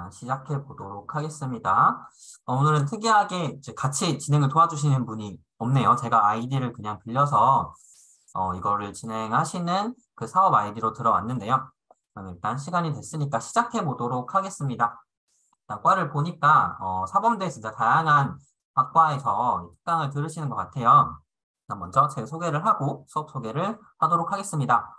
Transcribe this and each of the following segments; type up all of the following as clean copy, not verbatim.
일단 시작해 보도록 하겠습니다. 오늘은 특이하게 이제 같이 진행을 도와주시는 분이 없네요. 제가 아이디를 그냥 빌려서 이거를 진행하시는 그 사업 아이디로 들어왔는데요. 그럼 일단 시간이 됐으니까 시작해 보도록 하겠습니다. 과를 보니까 사범대 진짜 다양한 학과에서 특강을 들으시는 것 같아요. 일단 먼저 제 소개를 하고 수업 소개를 하도록 하겠습니다.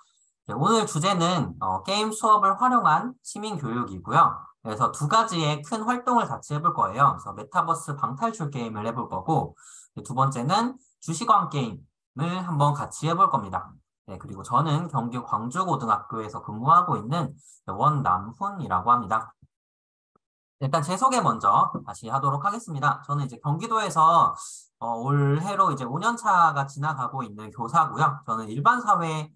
네, 오늘 주제는 게임 수업을 활용한 시민교육이고요. 그래서 두 가지의 큰 활동을 같이 해볼 거예요. 그래서 메타버스 방탈출 게임을 해볼 거고, 두 번째는 주시광 게임을 한번 같이 해볼 겁니다. 네, 그리고 저는 경기 광주고등학교에서 근무하고 있는 원남훈이라고 합니다. 일단 제 소개 먼저 다시 하도록 하겠습니다. 저는 이제 경기도에서 올해로 이제 5년 차가 지나가고 있는 교사고요. 저는 일반 사회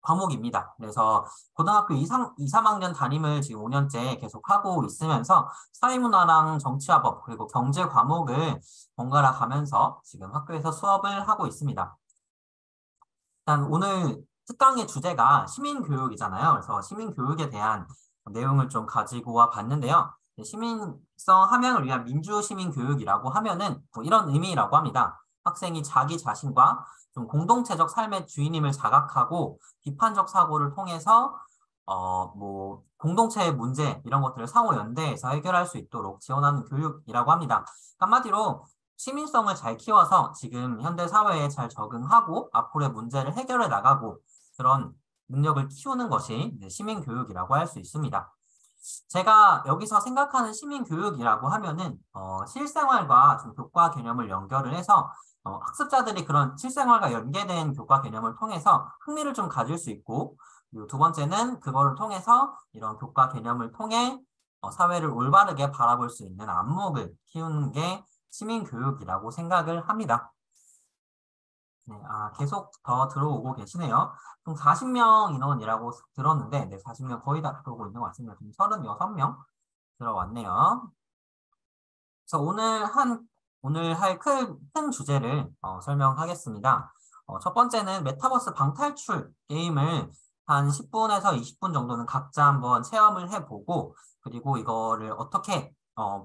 과목입니다. 그래서 고등학교 2, 3학년 담임을 지금 5년째 계속 하고 있으면서 사회문화랑 정치화법 그리고 경제 과목을 번갈아 가면서 지금 학교에서 수업을 하고 있습니다. 일단 오늘 특강의 주제가 시민교육이잖아요. 그래서 시민교육에 대한 내용을 좀 가지고 와 봤는데요. 시민성 함양을 위한 민주시민교육이라고 하면은 뭐 이런 의미라고 합니다. 학생이 자기 자신과 좀 공동체적 삶의 주인임을 자각하고 비판적 사고를 통해서 뭐 공동체의 문제 이런 것들을 상호 연대해서 해결할 수 있도록 지원하는 교육이라고 합니다. 한마디로 시민성을 잘 키워서 지금 현대 사회에 잘 적응하고 앞으로의 문제를 해결해 나가고 그런 능력을 키우는 것이 시민교육이라고 할 수 있습니다. 제가 여기서 생각하는 시민교육이라고 하면은 실생활과 좀 교과 개념을 연결을 해서 학습자들이 그런 실생활과 연계된 교과 개념을 통해서 흥미를 좀 가질 수 있고 그리고 두 번째는 그거를 통해서 이런 교과 개념을 통해 사회를 올바르게 바라볼 수 있는 안목을 키우는 게 시민교육이라고 생각을 합니다. 네, 계속 더 들어오고 계시네요. 총 40명 인원이라고 들었는데, 네, 40명 거의 다 들어오고 있는 것 같습니다. 지금 36명 들어왔네요. 그래서 오늘 할 큰 주제를 설명하겠습니다. 첫 번째는 메타버스 방탈출 게임을 한 10분에서 20분 정도는 각자 한번 체험을 해보고, 그리고 이거를 어떻게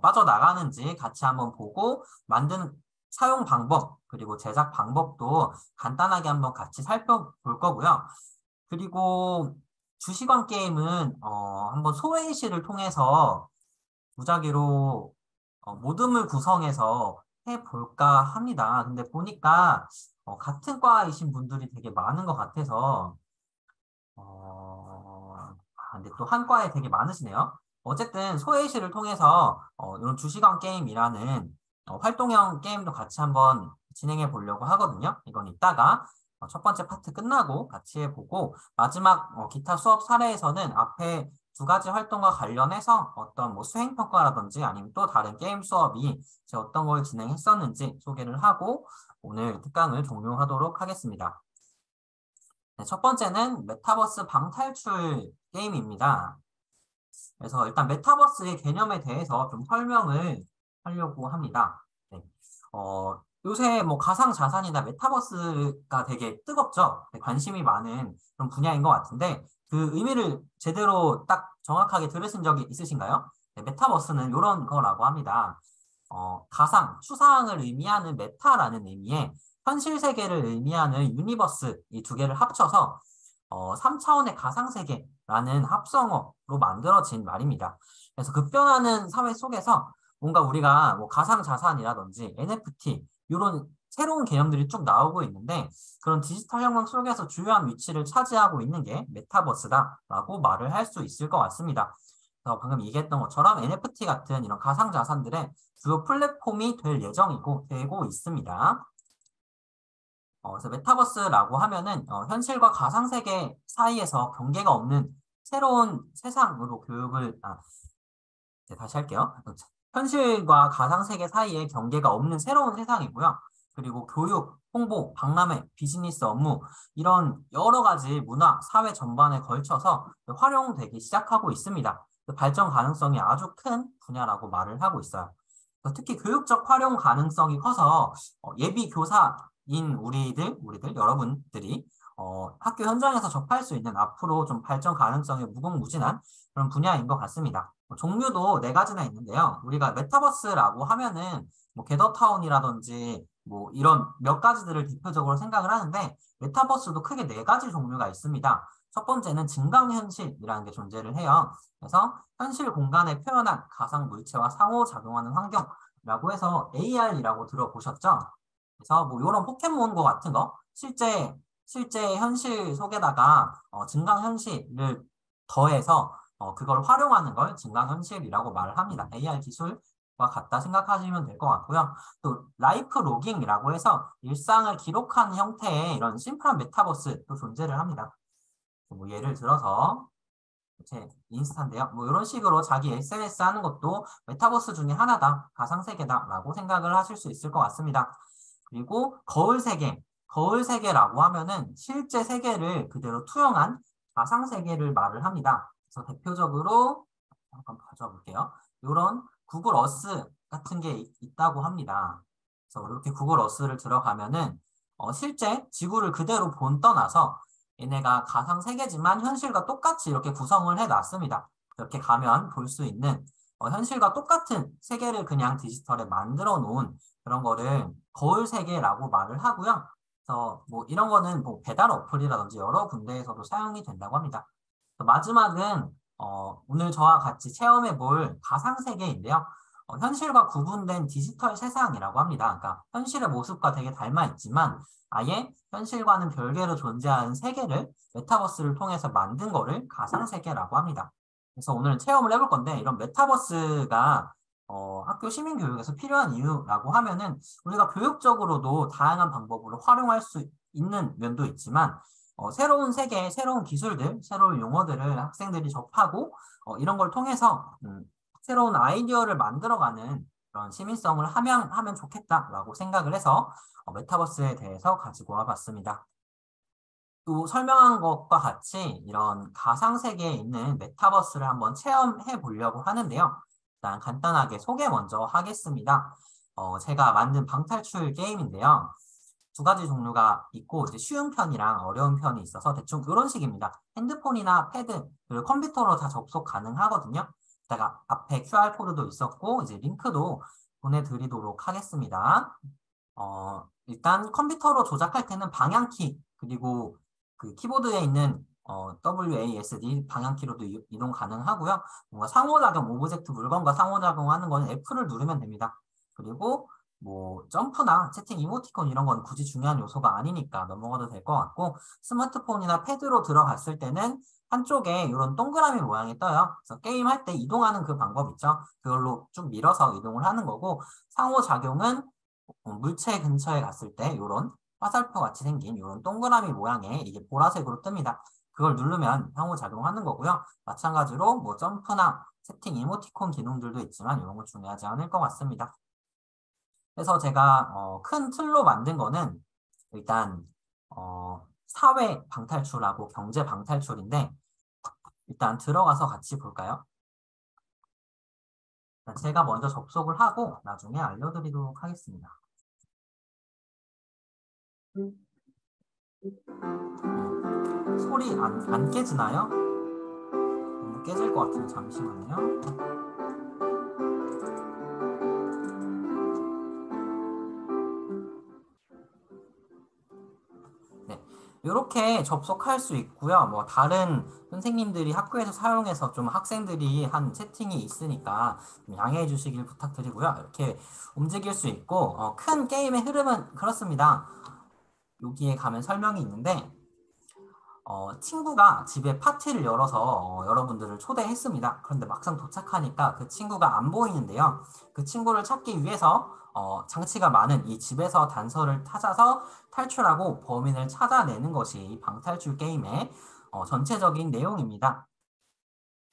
빠져나가는지 같이 한번 보고, 만든 사용 방법, 그리고 제작 방법도 간단하게 한번 같이 살펴볼 거고요. 그리고 주시관 게임은 한번 소외시를 통해서 무작위로 모듬을 구성해서 해볼까 합니다. 근데 보니까 같은 과이신 분들이 되게 많은 것 같아서 근데 또 한 과에 되게 많으시네요. 어쨌든 소외시를 통해서 이런 주시간 게임이라는 활동형 게임도 같이 한번 진행해 보려고 하거든요. 이건 이따가 첫 번째 파트 끝나고 같이 해보고 마지막 기타 수업 사례에서는 앞에 두 가지 활동과 관련해서 어떤 뭐 수행평가라든지 아니면 또 다른 게임 수업이 제가 어떤 걸 진행했었는지 소개를 하고 오늘 특강을 종료하도록 하겠습니다. 네, 첫 번째는 메타버스 방탈출 게임입니다. 그래서 일단 메타버스의 개념에 대해서 좀 설명을 하려고 합니다. 네. 요새 뭐 가상자산이나 메타버스가 되게 뜨겁죠? 네, 관심이 많은 그런 분야인 것 같은데 그 의미를 제대로 딱 정확하게 들으신 적이 있으신가요? 네, 메타버스는 이런 거라고 합니다. 가상, 추상을 의미하는 메타라는 의미에 현실 세계를 의미하는 유니버스 이 두 개를 합쳐서 3차원의 가상세계라는 합성어로 만들어진 말입니다. 그래서 급변하는 사회 속에서 뭔가 우리가 뭐 가상자산이라든지 NFT 이런 새로운 개념들이 쭉 나오고 있는데 그런 디지털 혁명 속에서 주요한 위치를 차지하고 있는 게 메타버스다라고 말을 할 수 있을 것 같습니다. 그래서 방금 얘기했던 것처럼 NFT 같은 이런 가상자산들의 주요 플랫폼이 될 예정이고 되고 있습니다. 그래서 메타버스라고 하면은 현실과 가상세계 사이에서 경계가 없는 새로운 세상으로 네, 다시 할게요. 현실과 가상세계 사이에 경계가 없는 새로운 세상이고요. 그리고 교육, 홍보, 박람회, 비즈니스 업무 이런 여러 가지 문화, 사회 전반에 걸쳐서 활용되기 시작하고 있습니다. 발전 가능성이 아주 큰 분야라고 말을 하고 있어요. 특히 교육적 활용 가능성이 커서 예비 교사인 우리들 여러분들이 학교 현장에서 접할 수 있는 앞으로 좀 발전 가능성이 무궁무진한 그런 분야인 것 같습니다. 종류도 네 가지나 있는데요. 우리가 메타버스라고 하면은 뭐 겟더타운이라든지 뭐 이런 몇 가지들을 대표적으로 생각을 하는데 메타버스도 크게 네 가지 종류가 있습니다. 첫 번째는 증강현실이라는 게 존재를 해요. 그래서 현실 공간에 표현한 가상 물체와 상호작용하는 환경이라고 해서 AR이라고 들어보셨죠? 그래서 뭐 이런 포켓몬고 같은 거 실제 현실 속에다가 증강현실을 더해서 그걸 활용하는 걸 증강현실이라고 말을 합니다. AR 기술과 같다 생각하시면 될 것 같고요. 또 라이프 로깅이라고 해서 일상을 기록하는 형태의 이런 심플한 메타버스도 존재를 합니다. 뭐 예를 들어서 제 인스타인데요. 뭐 이런 식으로 자기 SNS 하는 것도 메타버스 중에 하나다, 가상세계다라고 생각을 하실 수 있을 것 같습니다. 그리고 거울 세계라고 하면은 실제 세계를 그대로 투영한 가상 세계를 말을 합니다. 그래서 대표적으로 잠깐 가져와 볼게요. 이런 구글 어스 같은 게 있다고 합니다. 그래서 이렇게 구글 어스를 들어가면은 실제 지구를 그대로 떠나서 얘네가 가상 세계지만 현실과 똑같이 이렇게 구성을 해놨습니다. 이렇게 가면 볼 수 있는 현실과 똑같은 세계를 그냥 디지털에 만들어 놓은 그런 거를 거울 세계라고 말을 하고요. 그래서 뭐 이런 거는 뭐 배달 어플이라든지 여러 군데에서도 사용이 된다고 합니다. 마지막은 오늘 저와 같이 체험해 볼 가상 세계인데요. 현실과 구분된 디지털 세상이라고 합니다. 그러니까 현실의 모습과 되게 닮아 있지만 아예 현실과는 별개로 존재하는 세계를 메타버스를 통해서 만든 거를 가상 세계라고 합니다. 그래서 오늘 체험을 해볼 건데 이런 메타버스가 학교 시민교육에서 필요한 이유라고 하면은 우리가 교육적으로도 다양한 방법으로 활용할 수 있는 면도 있지만 새로운 세계, 새로운 기술들, 새로운 용어들을 학생들이 접하고 이런 걸 통해서 새로운 아이디어를 만들어가는 그런 시민성을 하면 좋겠다라고 생각을 해서 메타버스에 대해서 가지고 와봤습니다. 또 설명한 것과 같이 이런 가상세계에 있는 메타버스를 한번 체험해 보려고 하는데요. 일단 간단하게 소개 먼저 하겠습니다. 제가 만든 방탈출 게임인데요. 두 가지 종류가 있고 이제 쉬운 편이랑 어려운 편이 있어서 대충 이런 식입니다. 핸드폰이나 패드 그리고 컴퓨터로 다 접속 가능하거든요. 이따가 앞에 QR코드도 있었고 이제 링크도 보내드리도록 하겠습니다. 일단 컴퓨터로 조작할 때는 방향키 그리고 그 키보드에 있는 WASD 방향키로도 이동 가능하고요. 뭔가 상호작용, 오브젝트 물건과 상호작용하는 거는 F를 누르면 됩니다. 그리고 뭐 점프나 채팅 이모티콘 이런 건 굳이 중요한 요소가 아니니까 넘어가도 될 것 같고 스마트폰이나 패드로 들어갔을 때는 한쪽에 이런 동그라미 모양이 떠요. 그래서 게임할 때 이동하는 그 방법 있죠. 그걸로 쭉 밀어서 이동을 하는 거고 상호작용은 물체 근처에 갔을 때 이런 화살표 같이 생긴 이런 동그라미 모양의 이게 보라색으로 뜹니다. 그걸 누르면 상호작용하는 거고요. 마찬가지로 뭐 점프나 채팅 이모티콘 기능들도 있지만 이런 건 중요하지 않을 것 같습니다. 그래서 제가 큰 틀로 만든 거는 일단 사회 방탈출하고 경제 방탈출인데 일단 들어가서 같이 볼까요? 제가 먼저 접속을 하고 나중에 알려드리도록 하겠습니다. 소리 안 깨지나요? 깨질 것 같은데 잠시만요. 네, 이렇게 접속할 수 있고요. 뭐 다른 선생님들이 학교에서 사용해서 좀 학생들이 한 채팅이 있으니까 좀 양해해 주시길 부탁드리고요. 이렇게 움직일 수 있고 큰 게임의 흐름은 그렇습니다. 여기에 가면 설명이 있는데 친구가 집에 파티를 열어서 여러분들을 초대했습니다. 그런데 막상 도착하니까 그 친구가 안 보이는데요. 그 친구를 찾기 위해서 장치가 많은 이 집에서 단서를 찾아서 탈출하고 범인을 찾아내는 것이 이 방탈출 게임의 전체적인 내용입니다.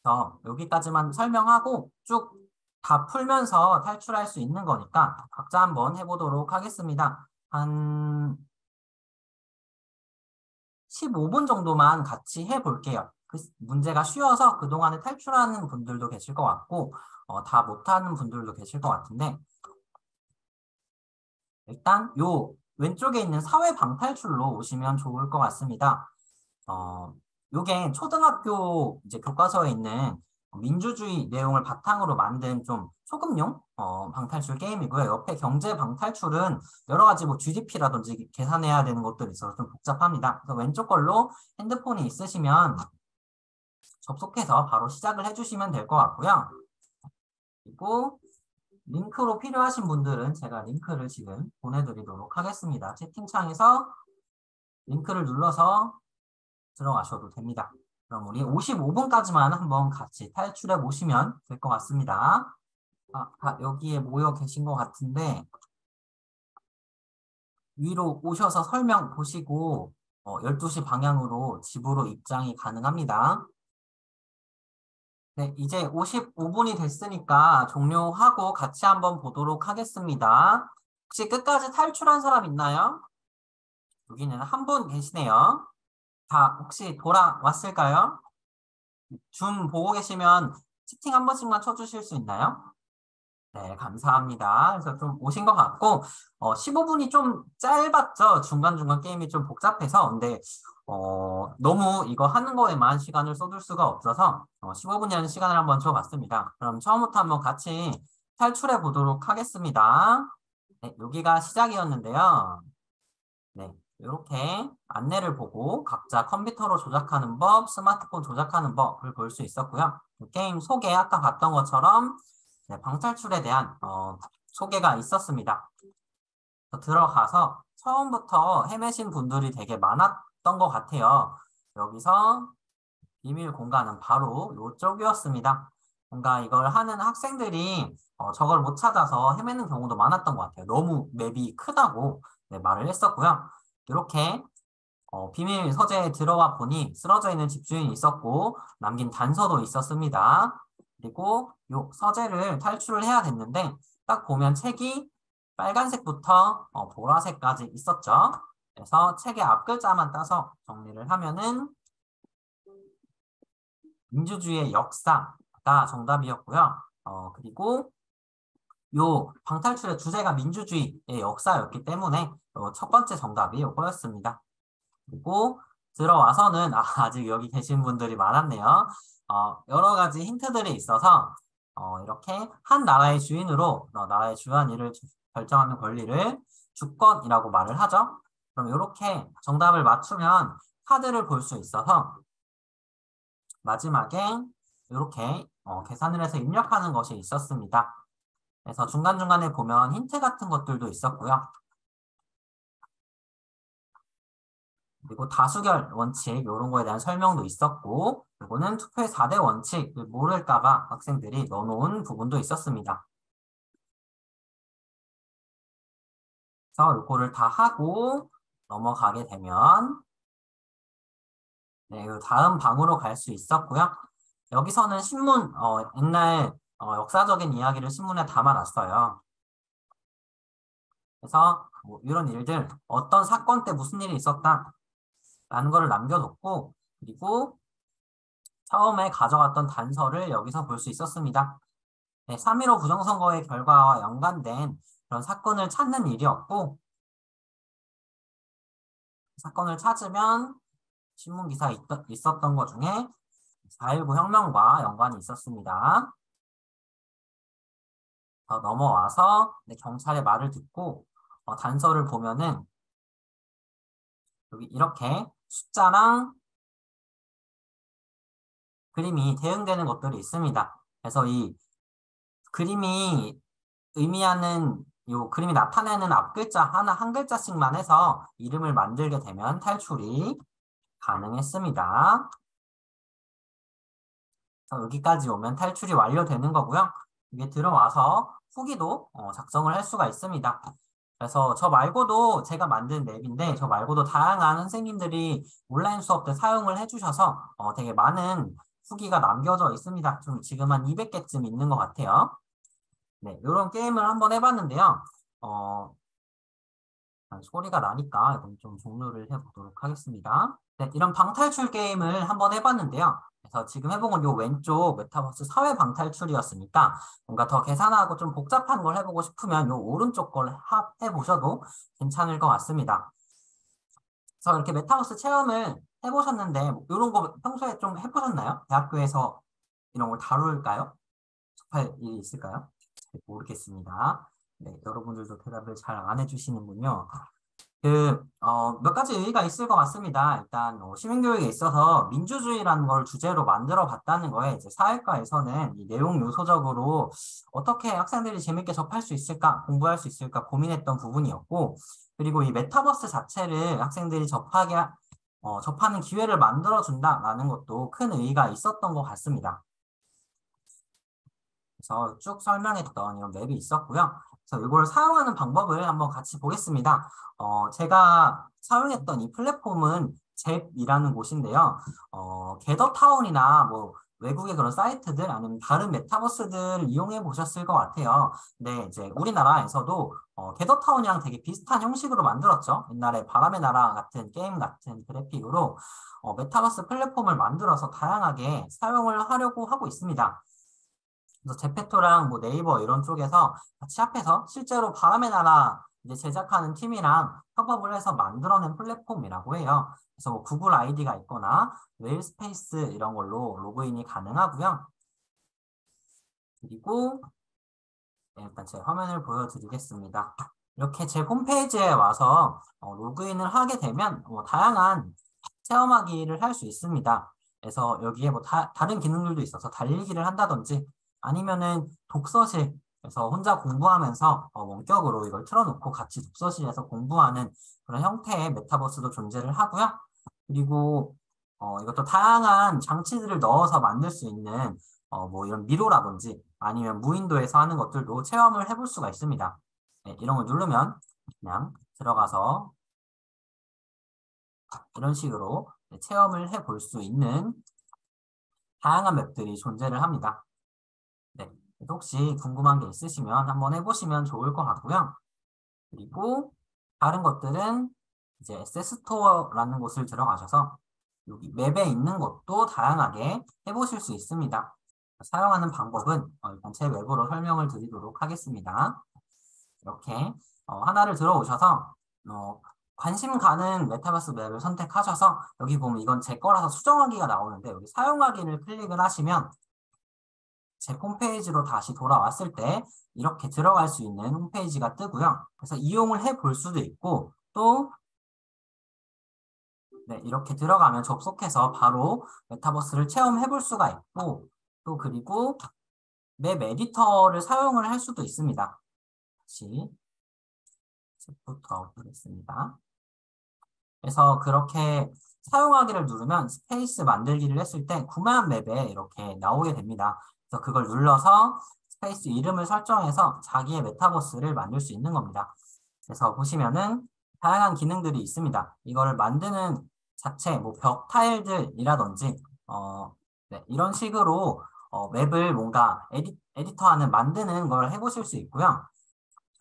그래서 여기까지만 설명하고 쭉 다 풀면서 탈출할 수 있는 거니까 각자 한번 해보도록 하겠습니다. 한 15분 정도만 같이 해볼게요. 그 문제가 쉬워서 그동안에 탈출하는 분들도 계실 것 같고 다 못하는 분들도 계실 것 같은데 일단 요 왼쪽에 있는 사회 방탈출로 오시면 좋을 것 같습니다. 요게 초등학교 이제 교과서에 있는 민주주의 내용을 바탕으로 만든 좀 소금용 방탈출 게임이고요. 옆에 경제 방탈출은 여러 가지 뭐 GDP라든지 계산해야 되는 것들이 있어서 좀 복잡합니다. 그래서 왼쪽 걸로 핸드폰이 있으시면 접속해서 바로 시작을 해주시면 될 것 같고요. 그리고 링크로 필요하신 분들은 제가 링크를 지금 보내드리도록 하겠습니다. 채팅창에서 링크를 눌러서 들어가셔도 됩니다. 그럼 우리 55분까지만 한번 같이 탈출해 보시면 될 것 같습니다. 다 여기에 모여 계신 것 같은데 위로 오셔서 설명 보시고 12시 방향으로 집으로 입장이 가능합니다. 네, 이제 55분이 됐으니까 종료하고 같이 한번 보도록 하겠습니다. 혹시 끝까지 탈출한 사람 있나요? 여기는 한 분 계시네요. 다 혹시 돌아왔을까요? 줌 보고 계시면 채팅 한 번씩만 쳐주실 수 있나요? 네, 감사합니다. 그래서 좀 오신 것 같고, 15분이 좀 짧았죠? 중간중간 게임이 좀 복잡해서. 근데, 너무 이거 하는 거에만 시간을 쏟을 수가 없어서, 15분이라는 시간을 한번 줘봤습니다. 그럼 처음부터 한번 같이 탈출해 보도록 하겠습니다. 네, 여기가 시작이었는데요. 네, 이렇게 안내를 보고 각자 컴퓨터로 조작하는 법, 스마트폰 조작하는 법을 볼 수 있었고요. 게임 소개 아까 봤던 것처럼 네, 방탈출에 대한 소개가 있었습니다. 들어가서 처음부터 헤매신 분들이 되게 많았던 것 같아요. 여기서 비밀 공간은 바로 이쪽이었습니다. 뭔가 이걸 하는 학생들이 저걸 못 찾아서 헤매는 경우도 많았던 것 같아요. 너무 맵이 크다고 네, 말을 했었고요. 이렇게 비밀 서재에 들어와 보니 쓰러져 있는 집주인이 있었고 남긴 단서도 있었습니다. 그리고 이 서재를 탈출을 해야 됐는데 딱 보면 책이 빨간색부터 보라색까지 있었죠. 그래서 책의 앞글자만 따서 정리를 하면은 민주주의의 역사가 정답이었고요. 그리고 요 방탈출의 주제가 민주주의의 역사였기 때문에 첫 번째 정답이 이거였습니다. 그리고 들어와서는 아직 여기 계신 분들이 많았네요. 여러 가지 힌트들이 있어서 이렇게 한 나라의 주인으로 나라의 주요한 일을 결정하는 권리를 주권이라고 말을 하죠. 그럼 이렇게 정답을 맞추면 카드를 볼 수 있어서 마지막에 이렇게 계산을 해서 입력하는 것이 있었습니다. 그래서 중간중간에 보면 힌트 같은 것들도 있었고요. 그리고 다수결 원칙 이런 거에 대한 설명도 있었고 이거는 투표의 4대 원칙을 모를까 봐 학생들이 넣어놓은 부분도 있었습니다. 그래서 이거를 다 하고 넘어가게 되면 네, 이 다음 방으로 갈 수 있었고요. 여기서는 신문, 옛날 역사적인 이야기를 신문에 담아놨어요. 그래서 뭐 이런 일들, 어떤 사건 때 무슨 일이 있었다 라는 거를 남겨놓고 그리고 처음에 가져갔던 단서를 여기서 볼 수 있었습니다. 네, 3.15 부정선거의 결과와 연관된 그런 사건을 찾는 일이었고 사건을 찾으면 신문기사에 있었던 것 중에 4.19 혁명과 연관이 있었습니다. 더 넘어와서 네, 경찰의 말을 듣고 단서를 보면은 여기 이렇게 숫자랑 그림이 대응되는 것들이 있습니다. 그래서 이 그림이 의미하는 요 그림이 나타내는 앞글자 하나 한 글자씩만 해서 이름을 만들게 되면 탈출이 가능했습니다. 그래서 여기까지 오면 탈출이 완료되는 거고요. 이게 들어와서 후기도 작성을 할 수가 있습니다. 그래서 저 말고도 제가 만든 맵인데 저 말고도 다양한 선생님들이 온라인 수업 때 사용을 해주셔서 되게 많은 후기가 남겨져 있습니다. 좀 지금 한 200개쯤 있는 것 같아요. 네, 이런 게임을 한번 해봤는데요. 소리가 나니까 이건 좀 종료를 해보도록 하겠습니다. 네, 이런 방탈출 게임을 한번 해봤는데요. 그래서 지금 해본 건 요 왼쪽 메타버스 사회 방탈출이었으니까 뭔가 더 계산하고 좀 복잡한 걸 해보고 싶으면 요 오른쪽 걸 해보셔도 괜찮을 것 같습니다. 그래서 이렇게 메타버스 체험을 해보셨는데 뭐 이런 거 평소에 좀 해보셨나요? 대학교에서 이런 걸 다룰까요? 접할 일이 있을까요? 잘 모르겠습니다. 네, 여러분들도 대답을 잘 안 해주시는군요. 몇 가지 의의가 있을 것 같습니다. 일단, 시민교육에 있어서 민주주의라는 걸 주제로 만들어 봤다는 거에 이제 사회과에서는 이 내용 요소적으로 어떻게 학생들이 재밌게 접할 수 있을까, 공부할 수 있을까 고민했던 부분이었고, 그리고 이 메타버스 자체를 학생들이 접하는 기회를 만들어 준다라는 것도 큰 의의가 있었던 것 같습니다. 그래서 쭉 설명했던 이런 맵이 있었고요. 그래서 이걸 사용하는 방법을 한번 같이 보겠습니다. 제가 사용했던 이 플랫폼은 잽이라는 곳인데요. 게더타운이나 뭐 외국의 그런 사이트들 아니면 다른 메타버스들 이용해 보셨을 것 같아요. 근데 이제 우리나라에서도 게더타운이랑 되게 비슷한 형식으로 만들었죠. 옛날에 바람의 나라 같은 게임 같은 그래픽으로 메타버스 플랫폼을 만들어서 다양하게 사용을 하려고 하고 있습니다. 그래서 제페토랑 뭐 네이버 이런 쪽에서 같이 합해서 실제로 바람의 나라 이제 제작하는 팀이랑 협업을 해서 만들어낸 플랫폼이라고 해요. 그래서 뭐 구글 아이디가 있거나 웨일스페이스 이런 걸로 로그인이 가능하고요. 그리고 일단 제 화면을 보여드리겠습니다. 이렇게 제 홈페이지에 와서 로그인을 하게 되면 다양한 체험하기를 할 수 있습니다. 그래서 여기에 뭐 다른 기능들도 있어서 달리기를 한다든지 아니면은 독서실에서 혼자 공부하면서 원격으로 이걸 틀어놓고 같이 독서실에서 공부하는 그런 형태의 메타버스도 존재를 하고요. 그리고 이것도 다양한 장치들을 넣어서 만들 수 있는 뭐 이런 미로라든지 아니면 무인도에서 하는 것들도 체험을 해볼 수가 있습니다. 네, 이런 걸 누르면 그냥 들어가서 이런 식으로 체험을 해볼 수 있는 다양한 맵들이 존재를 합니다. 네, 혹시 궁금한 게 있으시면 한번 해보시면 좋을 것 같고요. 그리고 다른 것들은 이제 에셋스토어라는 곳을 들어가셔서 여기 맵에 있는 것도 다양하게 해보실 수 있습니다. 사용하는 방법은 일단 제 웹으로 설명을 드리도록 하겠습니다. 이렇게 하나를 들어오셔서 관심 가는 메타버스 맵을 선택하셔서 여기 보면 이건 제 거라서 수정하기가 나오는데 여기 사용하기를 클릭을 하시면 제 홈페이지로 다시 돌아왔을 때 이렇게 들어갈 수 있는 홈페이지가 뜨고요. 그래서 이용을 해볼 수도 있고 또 네, 이렇게 들어가면 접속해서 바로 메타버스를 체험해 볼 수가 있고 또 그리고 맵 에디터를 사용을 할 수도 있습니다. 다시 셋부터 보겠습니다. 그래서 그렇게 사용하기를 누르면 스페이스 만들기를 했을 때 구매한 맵에 이렇게 나오게 됩니다. 그래서 그걸 눌러서 스페이스 이름을 설정해서 자기의 메타버스를 만들 수 있는 겁니다. 그래서 보시면은 다양한 기능들이 있습니다. 이거를 만드는 자체, 뭐 벽 타일들이라든지 네, 이런 식으로 맵을 뭔가 에디터하는 만드는 걸 해보실 수 있고요.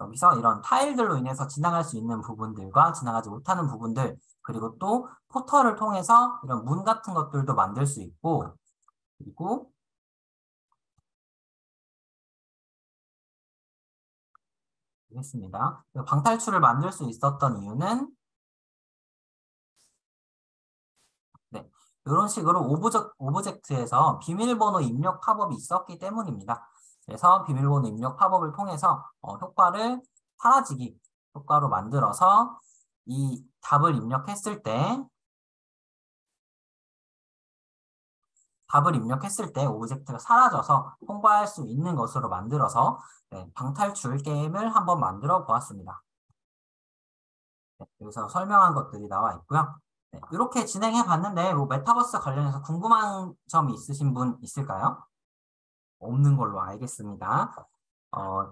여기서 이런 타일들로 인해서 지나갈 수 있는 부분들과 지나가지 못하는 부분들 그리고 또 포털을 통해서 이런 문 같은 것들도 만들 수 있고 그리고 있습니다. 방탈출을 만들 수 있었던 이유는 네, 이런 식으로 오브젝트에서 비밀번호 입력 팝업이 있었기 때문입니다. 그래서 비밀번호 입력 팝업을 통해서 효과를 사라지기 효과로 만들어서 이 답을 입력했을 때 오브젝트가 사라져서 통과할 수 있는 것으로 만들어서 네, 방탈출 게임을 한번 만들어 보았습니다. 네, 여기서 설명한 것들이 나와 있고요. 네, 이렇게 진행해 봤는데 뭐 메타버스 관련해서 궁금한 점이 있으신 분 있을까요? 없는 걸로 알겠습니다.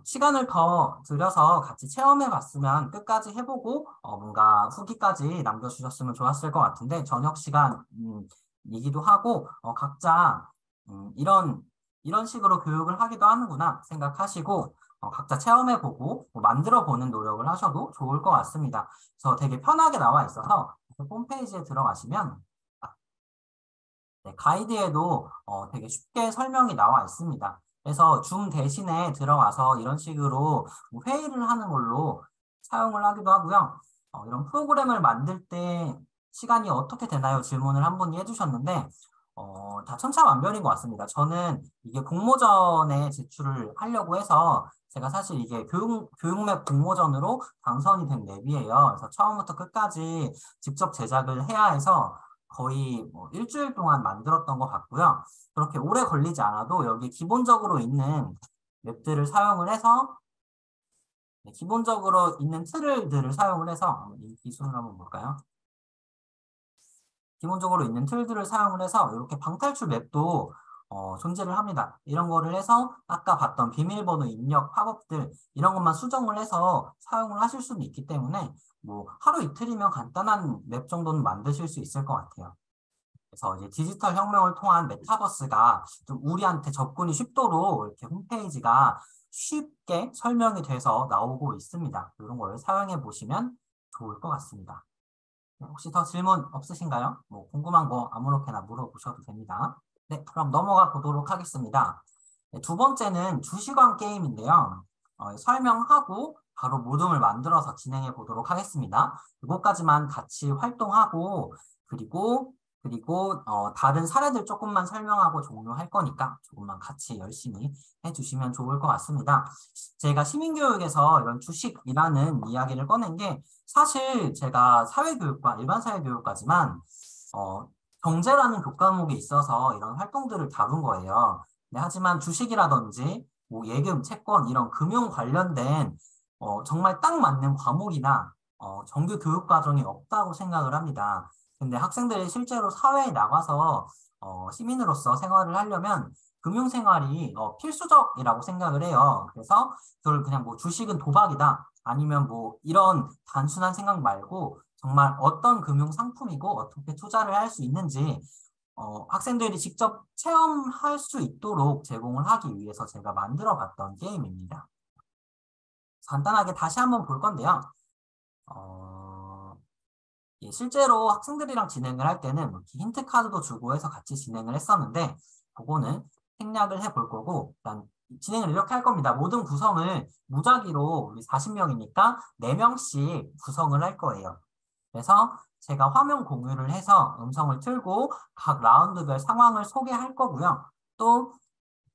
시간을 더 들여서 같이 체험해 봤으면 끝까지 해보고 뭔가 후기까지 남겨주셨으면 좋았을 것 같은데 저녁 시간이기도 하고 각자 이런 이런 식으로 교육을 하기도 하는구나 생각하시고 각자 체험해보고 만들어보는 노력을 하셔도 좋을 것 같습니다. 그래서 되게 편하게 나와 있어서 홈페이지에 들어가시면 네, 가이드에도 되게 쉽게 설명이 나와 있습니다. 그래서 줌 대신에 들어가서 이런 식으로 회의를 하는 걸로 사용을 하기도 하고요. 이런 프로그램을 만들 때 시간이 어떻게 되나요? 질문을 한 분이 해주셨는데 다 천차만별인 것 같습니다. 저는 이게 공모전에 제출을 하려고 해서 제가 사실 이게 교육맵 공모전으로 당선이 된 맵이에요. 그래서 처음부터 끝까지 직접 제작을 해야 해서 거의 뭐 일주일 동안 만들었던 것 같고요. 그렇게 오래 걸리지 않아도 여기 기본적으로 있는 맵들을 사용을 해서 네, 기본적으로 있는 틀들을 사용을 해서 이 기술을 한번 볼까요? 기본적으로 있는 틀들을 사용을 해서 이렇게 방탈출 맵도 존재를 합니다. 이런 거를 해서 아까 봤던 비밀번호 입력 팝업들 이런 것만 수정을 해서 사용을 하실 수는 있기 때문에 뭐 하루 이틀이면 간단한 맵 정도는 만드실 수 있을 것 같아요. 그래서 이제 디지털 혁명을 통한 메타버스가 좀 우리한테 접근이 쉽도록 이렇게 홈페이지가 쉽게 설명이 돼서 나오고 있습니다. 이런 걸 사용해 보시면 좋을 것 같습니다. 혹시 더 질문 없으신가요? 뭐 궁금한 거 아무렇게나 물어보셔도 됩니다. 네, 그럼 넘어가 보도록 하겠습니다. 네, 두 번째는 주시관 게임인데요. 설명하고 바로 모둠을 만들어서 진행해 보도록 하겠습니다. 이것까지만 같이 활동하고 그리고 다른 사례들 조금만 설명하고 종료할 거니까 조금만 같이 열심히 해주시면 좋을 것 같습니다. 제가 시민교육에서 이런 주식이라는 이야기를 꺼낸 게 사실 제가 사회교육과 일반 사회교육까지만 경제라는 교과목이 있어서 이런 활동들을 다룬 거예요. 네, 하지만 주식이라든지 뭐 예금, 채권 이런 금융 관련된 정말 딱 맞는 과목이나 정규 교육 과정이 없다고 생각을 합니다. 근데 학생들이 실제로 사회에 나가서 시민으로서 생활을 하려면 금융생활이 필수적이라고 생각을 해요. 그래서 그걸 그냥 뭐 주식은 도박이다. 아니면 뭐 이런 단순한 생각 말고 정말 어떤 금융 상품이고 어떻게 투자를 할 수 있는지 학생들이 직접 체험할 수 있도록 제공을 하기 위해서 제가 만들어 봤던 게임입니다. 간단하게 다시 한번 볼 건데요. 예, 실제로 학생들이랑 진행을 할 때는 뭐 이렇게 힌트 카드도 주고 해서 같이 진행을 했었는데 그거는 생략을 해볼 거고 일단 진행을 이렇게 할 겁니다. 모든 구성을 무작위로 우리 40명이니까 4명씩 구성을 할 거예요. 그래서 제가 화면 공유를 해서 음성을 틀고 각 라운드별 상황을 소개할 거고요. 또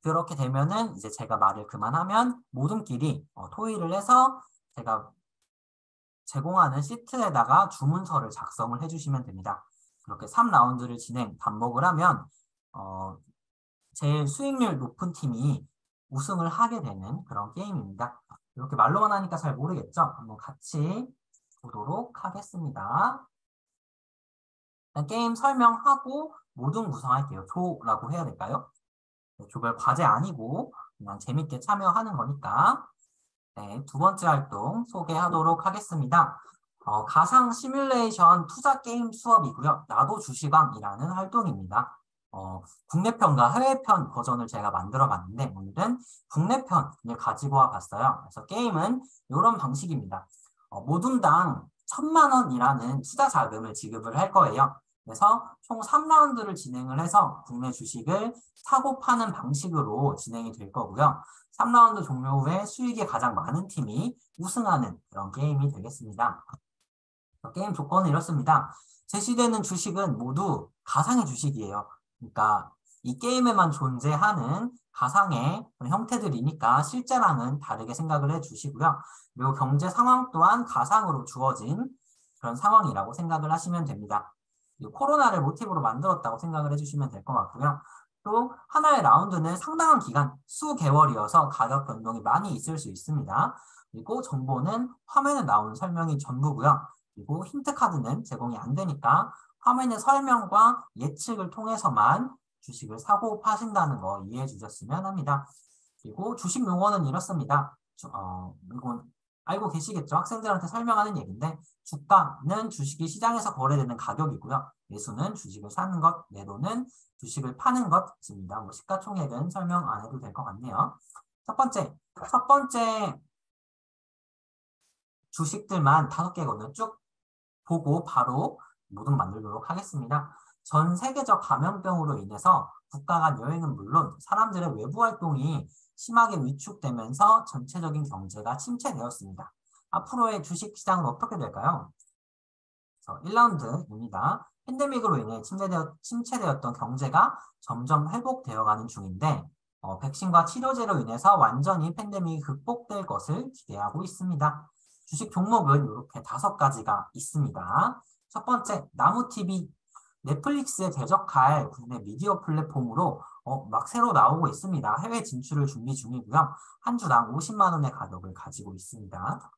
그렇게 되면은 이제 제가 말을 그만하면 모둠끼리 토의를 해서 제가 제공하는 시트에다가 주문서를 작성을 해주시면 됩니다. 그렇게 3라운드를 반복을 하면 제일 수익률 높은 팀이 우승을 하게 되는 그런 게임입니다. 이렇게 말로만 하니까 잘 모르겠죠? 한번 같이 보도록 하겠습니다. 일단 게임 설명하고 모든 구성할게요. 조라고 해야 될까요? 네, 조별 과제 아니고 그냥 재밌게 참여하는 거니까. 네, 두 번째 활동 소개하도록 하겠습니다. 가상 시뮬레이션 투자 게임 수업이고요. 나도 주시광이라는 활동입니다. 국내편과 해외편 버전을 제가 만들어 봤는데 오늘은 국내편을 가지고 와 봤어요. 그래서 게임은 이런 방식입니다. 모둠당 1,000만 원이라는 투자 자금을 지급을 할 거예요. 그래서 총 3라운드를 진행을 해서 국내 주식을 사고 파는 방식으로 진행이 될 거고요. 3라운드 종료 후에 수익이 가장 많은 팀이 우승하는 그런 게임이 되겠습니다. 게임 조건은 이렇습니다. 제시되는 주식은 모두 가상의 주식이에요. 그러니까 이 게임에만 존재하는 가상의 형태들이니까 실제랑은 다르게 생각을 해주시고요. 그리고 경제 상황 또한 가상으로 주어진 그런 상황이라고 생각을 하시면 됩니다. 코로나를 모티브로 만들었다고 생각을 해주시면 될 것 같고요. 또 하나의 라운드는 상당한 기간, 수개월이어서 가격 변동이 많이 있을 수 있습니다. 그리고 정보는 화면에 나온 설명이 전부고요. 그리고 힌트 카드는 제공이 안 되니까 화면의 설명과 예측을 통해서만 주식을 사고 파신다는 거 이해해 주셨으면 합니다. 그리고 주식 용어는 이렇습니다. 이건 알고 계시겠죠? 학생들한테 설명하는 얘기인데 주가는 주식이 시장에서 거래되는 가격이고요. 매수는 주식을 사는 것, 매도는 주식을 파는 것입니다. 뭐 시가총액은 설명 안 해도 될 것 같네요. 첫 번째 주식들만 5개거든요. 쭉 보고 바로 모둠 만들도록 하겠습니다. 전 세계적 감염병으로 인해서 국가 간 여행은 물론 사람들의 외부 활동이 심하게 위축되면서 전체적인 경제가 침체되었습니다. 앞으로의 주식시장은 어떻게 될까요? 1라운드입니다. 팬데믹으로 인해 침체되었던 경제가 점점 회복되어가는 중인데 백신과 치료제로 인해서 완전히 팬데믹이 극복될 것을 기대하고 있습니다. 주식 종목은 이렇게 5가지가 있습니다. 첫 번째, 나무TV. 넷플릭스에 대적할 국내 미디어 플랫폼으로 막 새로 나오고 있습니다. 해외 진출을 준비 중이고요. 한 주당 50만 원의 가격을 가지고 있습니다.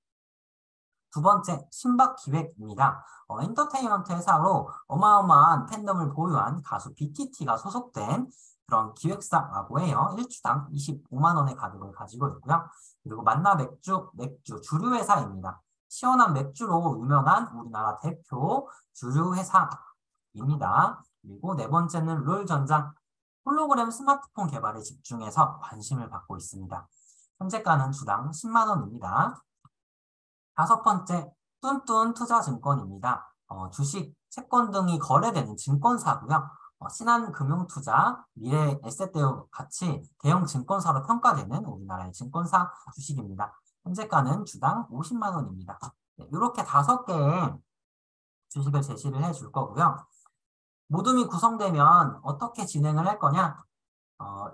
두 번째, 신박기획입니다. 엔터테인먼트 회사로 어마어마한 팬덤을 보유한 가수 BTT가 소속된 그런 기획사라고 해요. 1주당 25만 원의 가격을 가지고 있고요. 그리고 만나 맥주 주류 회사입니다. 시원한 맥주로 유명한 우리나라 대표 주류 회사입니다. 그리고 네 번째는 롤전장. 홀로그램 스마트폰 개발에 집중해서 관심을 받고 있습니다. 현재가는 주당 10만 원입니다. 5번째, 뚠뚠투자증권입니다. 주식, 채권 등이 거래되는 증권사고요. 신한금융투자, 미래에셋대우 같이 대형 증권사로 평가되는 우리나라의 증권사 주식입니다. 현재가는 주당 50만 원입니다. 네, 이렇게 5개의 주식을 제시를 해줄 거고요. 모둠이 구성되면 어떻게 진행을 할 거냐?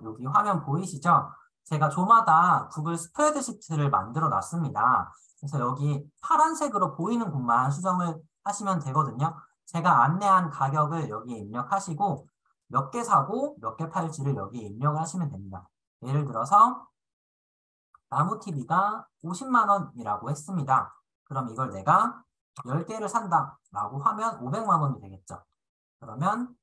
여기 화면 보이시죠? 제가 조마다 구글 스프레드시트를 만들어 놨습니다. 그래서 여기 파란색으로 보이는 곳만 수정을 하시면 되거든요. 제가 안내한 가격을 여기에 입력하시고 몇 개 사고 몇 개 팔지를 여기에 입력을 하시면 됩니다. 예를 들어서 나무TV가 50만 원이라고 했습니다. 그럼 이걸 내가 10개를 산다 라고 하면 500만 원이 되겠죠. 그러면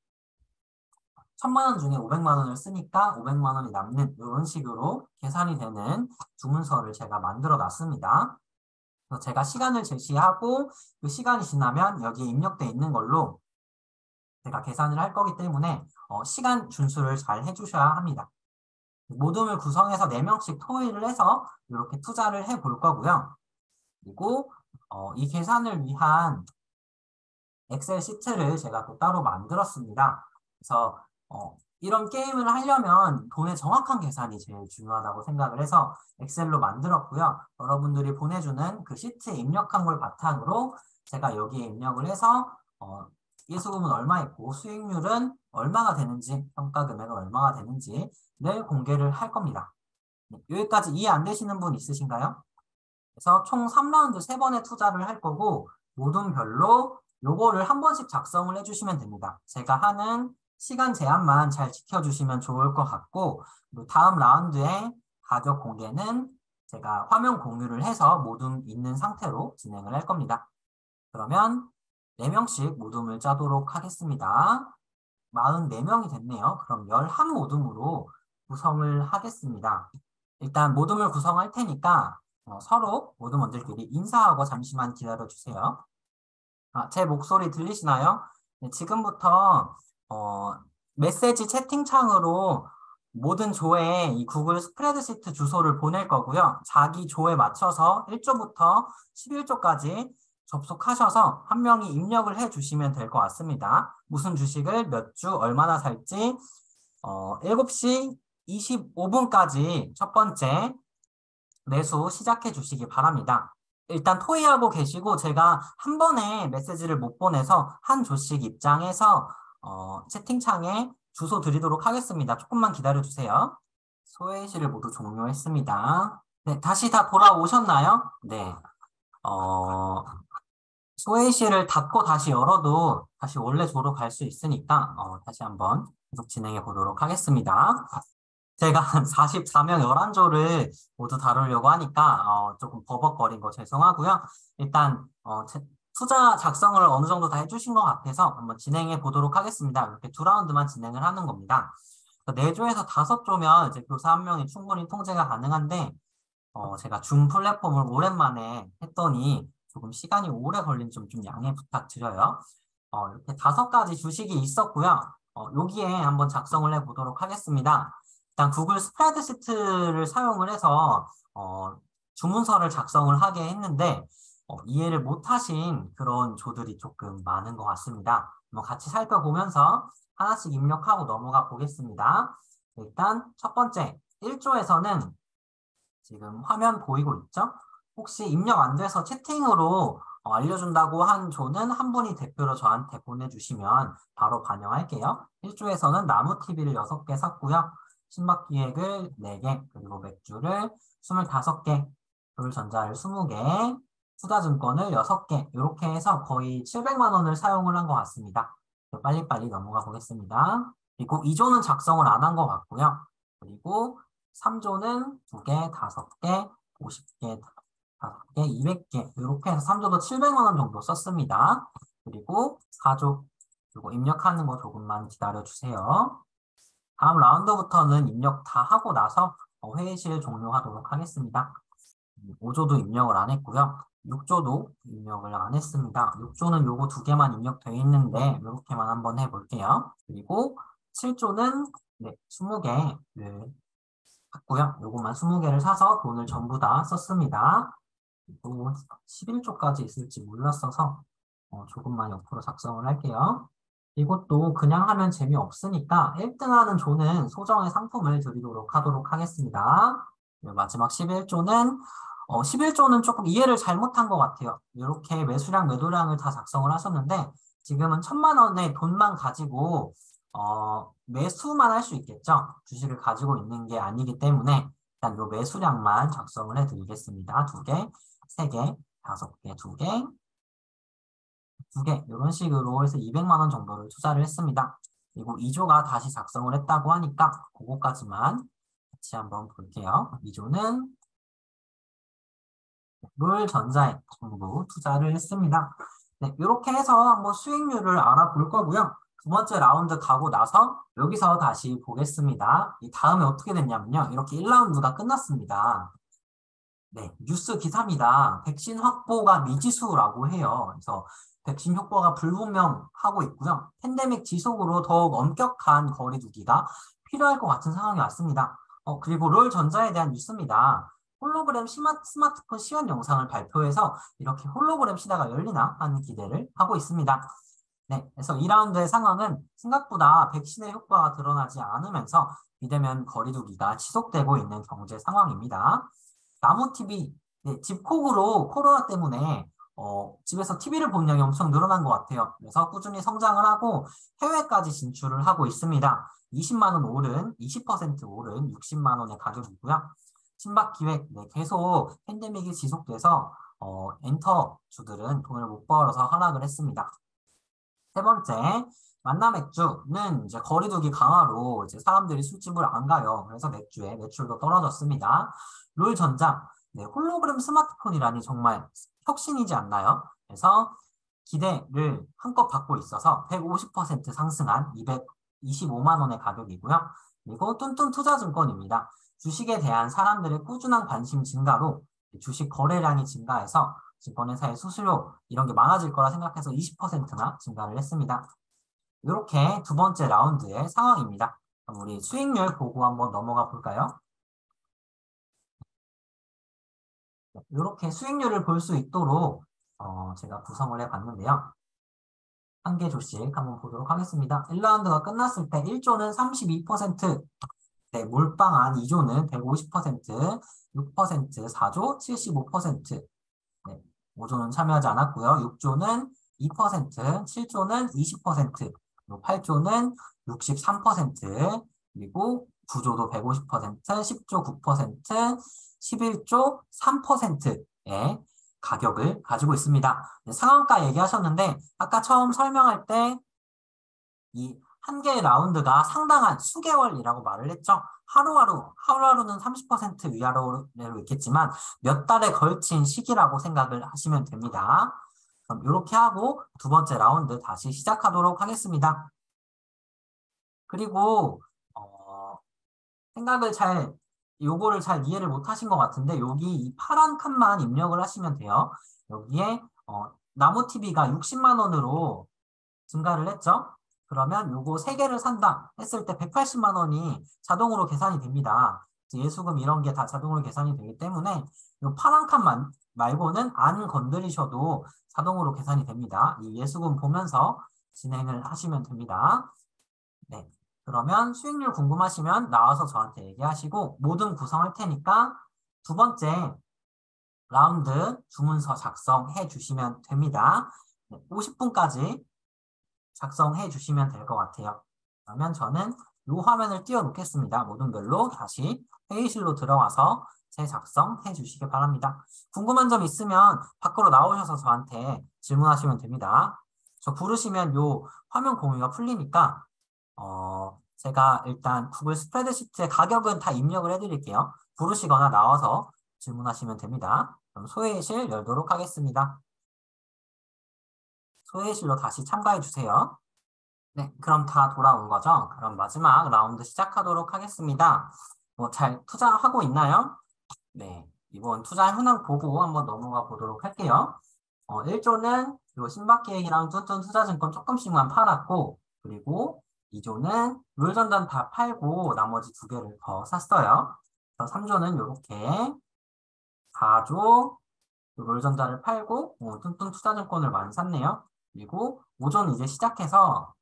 1000만 원 중에 500만 원을 쓰니까 500만 원이 남는 이런 식으로 계산이 되는 주문서를 제가 만들어 놨습니다. 그래서 제가 시간을 제시하고 그 시간이 지나면 여기에 입력되어 있는 걸로 제가 계산을 할 거기 때문에 시간 준수를 잘 해주셔야 합니다. 모둠을 구성해서 4명씩 토의를 해서 이렇게 투자를 해 볼 거고요. 그리고 이 계산을 위한 엑셀 시트를 제가 또 따로 만들었습니다. 그래서 이런 게임을 하려면 돈의 정확한 계산이 제일 중요하다고 생각을 해서 엑셀로 만들었고요. 여러분들이 보내주는 그 시트에 입력한 걸 바탕으로 제가 여기에 입력을 해서 예수금은 얼마 있고 수익률은 얼마가 되는지, 평가 금액은 얼마가 되는지를 공개를 할 겁니다. 네, 여기까지 이해 안 되시는 분 있으신가요? 그래서 총 3라운드 3번의 투자를 할 거고 모둠별로 요거를 한 번씩 작성을 해주시면 됩니다. 제가 하는 시간 제한만 잘 지켜주시면 좋을 것 같고 다음 라운드에 가격 공개는 제가 화면 공유를 해서 모둠 있는 상태로 진행을 할 겁니다. 그러면 4명씩 모둠을 짜도록 하겠습니다. 44명이 됐네요. 그럼 11모둠으로 구성을 하겠습니다. 일단 모둠을 구성할 테니까 서로 모둠원들끼리 인사하고 잠시만 기다려주세요. 제 목소리 들리시나요? 네, 지금부터 메시지 채팅창으로 모든 조에 이 구글 스프레드시트 주소를 보낼 거고요. 자기 조에 맞춰서 1조부터 11조까지 접속하셔서 한 명이 입력을 해주시면 될 것 같습니다. 무슨 주식을 몇 주 얼마나 살지 7시 25분까지 첫 번째 매수 시작해 주시기 바랍니다. 일단 토의하고 계시고 제가 한 번에 메시지를 못 보내서 한 조씩 입장해서 채팅창에 주소 드리도록 하겠습니다. 조금만 기다려주세요. 소회시를 모두 종료했습니다. 네, 다시 다 돌아오셨나요? 네. 소회시를 닫고 다시 열어도 다시 원래 조로 갈 수 있으니까 다시 한번 계속 진행해 보도록 하겠습니다. 제가 한 44명 11조를 모두 다루려고 하니까 조금 버벅거린 거 죄송하고요. 일단 투자 작성을 어느 정도 다 해주신 것 같아서 한번 진행해 보도록 하겠습니다. 이렇게 2라운드만 진행을 하는 겁니다. 4조에서 5조면 이제 교사 1명이 충분히 통제가 가능한데 제가 줌 플랫폼을 오랜만에 했더니 조금 시간이 오래 걸린 좀 양해 부탁드려요. 이렇게 5가지 주식이 있었고요. 여기에 한번 작성을 해보도록 하겠습니다. 일단 구글 스프레드시트를 사용을 해서 주문서를 작성을 하게 했는데 이해를 못하신 그런 조들이 조금 많은 것 같습니다. 한번 같이 살펴보면서 하나씩 입력하고 넘어가 보겠습니다. 일단 첫 번째, 1조에서는 지금 화면 보이고 있죠? 혹시 입력 안 돼서 채팅으로 알려준다고 한 조는 한 분이 대표로 저한테 보내주시면 바로 반영할게요. 1조에서는 나무TV를 6개 샀고요. 신박기획을 4개, 그리고 맥주를 25개, 롤전자를 20개, 투자증권을 6개, 이렇게 해서 거의 700만 원을 사용을 한 것 같습니다. 빨리빨리 넘어가 보겠습니다. 그리고 2조는 작성을 안 한 것 같고요. 그리고 3조는 2개, 5개, 50개, 5개, 200개 이렇게 해서 3조도 700만 원 정도 썼습니다. 그리고 4조 이거 입력하는 거 조금만 기다려주세요. 다음 라운드부터는 입력 다 하고 나서 회의실 종료하도록 하겠습니다. 5조도 입력을 안 했고요. 6조도 입력을 안 했습니다. 6조는 요거 2개만 입력되어 있는데 이렇게만 한번 해볼게요. 그리고 7조는 20개를 샀고요. 요것만 20개를 사서 돈을 전부 다 썼습니다. 그리고 11조까지 있을지 몰랐어서 조금만 옆으로 작성을 할게요. 이것도 그냥 하면 재미없으니까 1등하는 조는 소정의 상품을 드리도록 하도록 하겠습니다. 마지막 11조는 11조는 조금 이해를 잘못한 것 같아요. 이렇게 매수량, 매도량을 다 작성을 하셨는데 지금은 1,000만 원의 돈만 가지고 매수만 할 수 있겠죠. 주식을 가지고 있는 게 아니기 때문에 일단 요 매수량만 작성을 해드리겠습니다. 2개, 3개, 5개, 2개, 2개 이런 식으로 해서 200만 원 정도를 투자를 했습니다. 그리고 2조가 다시 작성을 했다고 하니까 그거까지만 같이 한번 볼게요. 2조는 롤전자에 전부 투자를 했습니다. 네, 이렇게 해서 한번 수익률을 알아볼 거고요. 2번째 라운드 가고 나서 여기서 다시 보겠습니다. 이 다음에 어떻게 됐냐면요. 이렇게 1라운드가 끝났습니다. 네, 뉴스 기사입니다. 백신 확보가 미지수라고 해요. 그래서 백신 효과가 불분명하고 있고요. 팬데믹 지속으로 더욱 엄격한 거리두기가 필요할 것 같은 상황이 왔습니다. 그리고 롤전자에 대한 뉴스입니다. 홀로그램 스마트폰 시연 영상을 발표해서 이렇게 홀로그램 시대가 열리나 하는 기대를 하고 있습니다. 네, 그래서 2라운드의 상황은 생각보다 백신의 효과가 드러나지 않으면서 비대면 거리두기가 지속되고 있는 경제 상황입니다. 나무TV, 네, 집콕으로 코로나 때문에 집에서 TV를 본 양이 엄청 늘어난 것 같아요. 그래서 꾸준히 성장을 하고 해외까지 진출을 하고 있습니다. 20만 원 오른, 20% 오른 60만 원의 가격이고요. 신박기획, 네, 계속 팬데믹이 지속돼서 엔터주들은 돈을 못 벌어서 하락을 했습니다. 세 번째, 만나맥주는 이제 거리두기 강화로 이제 사람들이 술집을 안 가요. 그래서 맥주의 매출도 떨어졌습니다. 롤전자, 네, 홀로그램 스마트폰이라니 정말 혁신이지 않나요? 그래서 기대를 한껏 받고 있어서 150% 상승한 225만 원의 가격이고요. 그리고 뚠뚠투자증권입니다. 주식에 대한 사람들의 꾸준한 관심 증가로 주식 거래량이 증가해서 증권회사의 수수료 이런 게 많아질 거라 생각해서 20%나 증가를 했습니다. 이렇게 2번째 라운드의 상황입니다. 그럼 우리 수익률 보고 한번 넘어가 볼까요? 이렇게 수익률을 볼 수 있도록 제가 구성을 해봤는데요. 한 개 조씩 한번 보도록 하겠습니다. 1라운드가 끝났을 때 1조는 32%, 네, 몰빵한 2조는 150%, 6%, 4조 75%, 네, 5조는 참여하지 않았고요. 6조는 2%, 7조는 20%, 8조는 63%, 그리고 9조도 150%, 10조 9%, 11조 3%의 가격을 가지고 있습니다. 네, 상한가 얘기하셨는데 아까 처음 설명할 때 이 한 개의 라운드가 상당한 수개월이라고 말을 했죠. 하루하루는 30% 위아래로 있겠지만 몇 달에 걸친 시기라고 생각을 하시면 됩니다. 그럼 이렇게 하고 2번째 라운드 다시 시작하도록 하겠습니다. 그리고 생각을 잘 요거를 잘 이해를 못 하신 것 같은데 여기 이 파란 칸만 입력을 하시면 돼요. 여기에 나무 TV가 60만 원으로 증가를 했죠. 그러면 요거 3개를 산다 했을 때 180만 원이 자동으로 계산이 됩니다. 예수금 이런 게 다 자동으로 계산이 되기 때문에 요 파란 칸만 말고는 안 건드리셔도 자동으로 계산이 됩니다. 이 예수금 보면서 진행을 하시면 됩니다. 네. 그러면 수익률 궁금하시면 나와서 저한테 얘기하시고 모든 구성할 테니까 두 번째 라운드 주문서 작성해 주시면 됩니다. 네, 50분까지 작성해 주시면 될 것 같아요. 그러면 저는 이 화면을 띄워 놓겠습니다. 모든 별로 다시 회의실로 들어와서 재작성해 주시기 바랍니다. 궁금한 점 있으면 밖으로 나오셔서 저한테 질문하시면 됩니다. 저 부르시면 요 화면 공유가 풀리니까 제가 일단 구글 스프레드시트의 가격은 다 입력을 해드릴게요. 부르시거나 나와서 질문하시면 됩니다. 그럼 소회의실 열도록 하겠습니다. 소회의실로 다시 참가해 주세요. 네, 그럼 다 돌아온 거죠? 그럼 마지막 라운드 시작하도록 하겠습니다. 뭐 잘 투자하고 있나요? 네, 이번 투자 현황 보고 한번 넘어가 보도록 할게요. 1조는 요 신박기획이랑 뚠뚠 투자증권 조금씩만 팔았고, 그리고 2조는 롤전단 다 팔고 나머지 2개를 더 샀어요. 그래서 3조는 이렇게 4조 롤전자를 팔고 뚠뚠 투자증권을 많이 샀네요. 그리고 5조는 이제 시작해서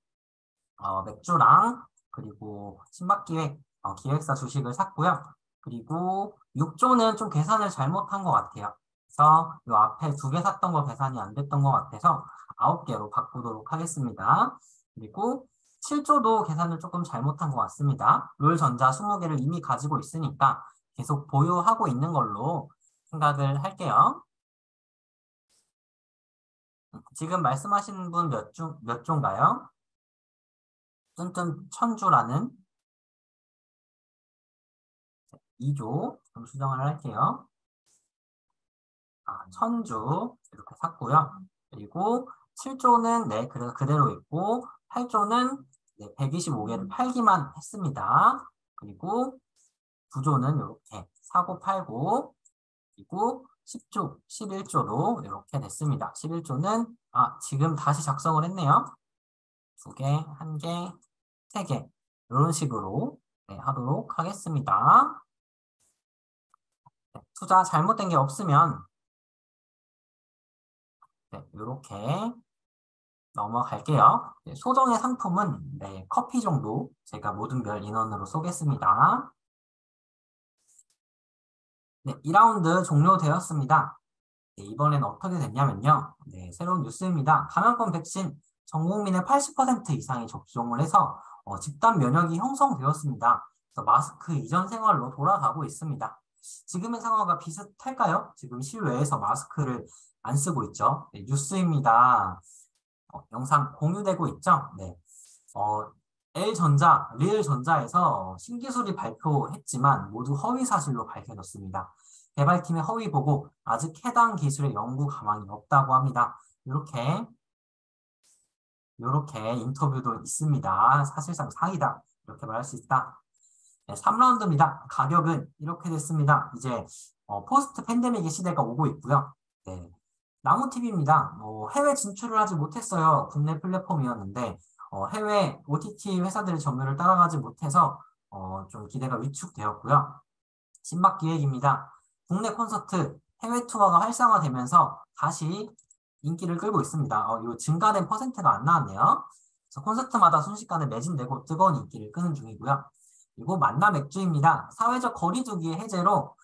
맥주랑 그리고 신박기획 기획사 주식을 샀고요. 그리고 6조는 좀 계산을 잘못한 것 같아요. 그래서 이 앞에 2개 샀던 거 계산이 안 됐던 것 같아서 9개로 바꾸도록 하겠습니다. 그리고 7조도 계산을 조금 잘못한 것 같습니다. 롤전자 20개를 이미 가지고 있으니까 계속 보유하고 있는 걸로 생각을 할게요. 지금 말씀하신 분 몇 조인가요? 뚠뚠 천주라는 2조 좀 수정을 할게요. 천주 이렇게 샀고요. 그리고 7조는 네, 그대로 있고 8조는 네, 125개를 팔기만 했습니다. 그리고 9조는 이렇게 사고 팔고 그리고 10조, 11조도 이렇게 됐습니다. 11조는 지금 다시 작성을 했네요. 2개, 1개, 3개 이런 식으로 네, 하도록 하겠습니다. 네, 투자 잘못된 게 없으면 네, 이렇게 넘어갈게요. 네, 소정의 상품은 네, 커피 정도 제가 모든 별 인원으로 쏘겠습니다. 네, 2라운드 종료되었습니다. 네, 이번엔 어떻게 됐냐면요. 네, 새로운 뉴스입니다. 감염병 백신 전 국민의 80% 이상이 접종을 해서 집단 면역이 형성되었습니다. 그래서 마스크 이전 생활로 돌아가고 있습니다. 지금의 상황과 비슷할까요? 지금 실외에서 마스크를 안 쓰고 있죠. 네, 뉴스입니다. 영상 공유되고 있죠? 네. 어, 리을전자에서 신기술이 발표했지만 모두 허위 사실로 밝혀졌습니다. 개발팀의 허위 보고 아직 해당 기술의 연구 가망이 없다고 합니다. 이렇게 인터뷰도 있습니다. 사실상 사기다. 이렇게 말할 수 있다. 네, 3라운드입니다. 가격은 이렇게 됐습니다. 이제 포스트 팬데믹의 시대가 오고 있고요. 네. 나무TV입니다. 해외 진출을 하지 못했어요. 국내 플랫폼이었는데 해외 OTT 회사들의 점유를 따라가지 못해서 좀 기대가 위축되었고요. 신박기획입니다. 국내 콘서트 해외 투어가 활성화되면서 다시 인기를 끌고 있습니다. 이 증가된 퍼센트가 안 나왔네요. 그래서 콘서트마다 순식간에 매진되고 뜨거운 인기를 끄는 중이고요. 그리고 만나 맥주입니다. 사회적 거리두기의 해제로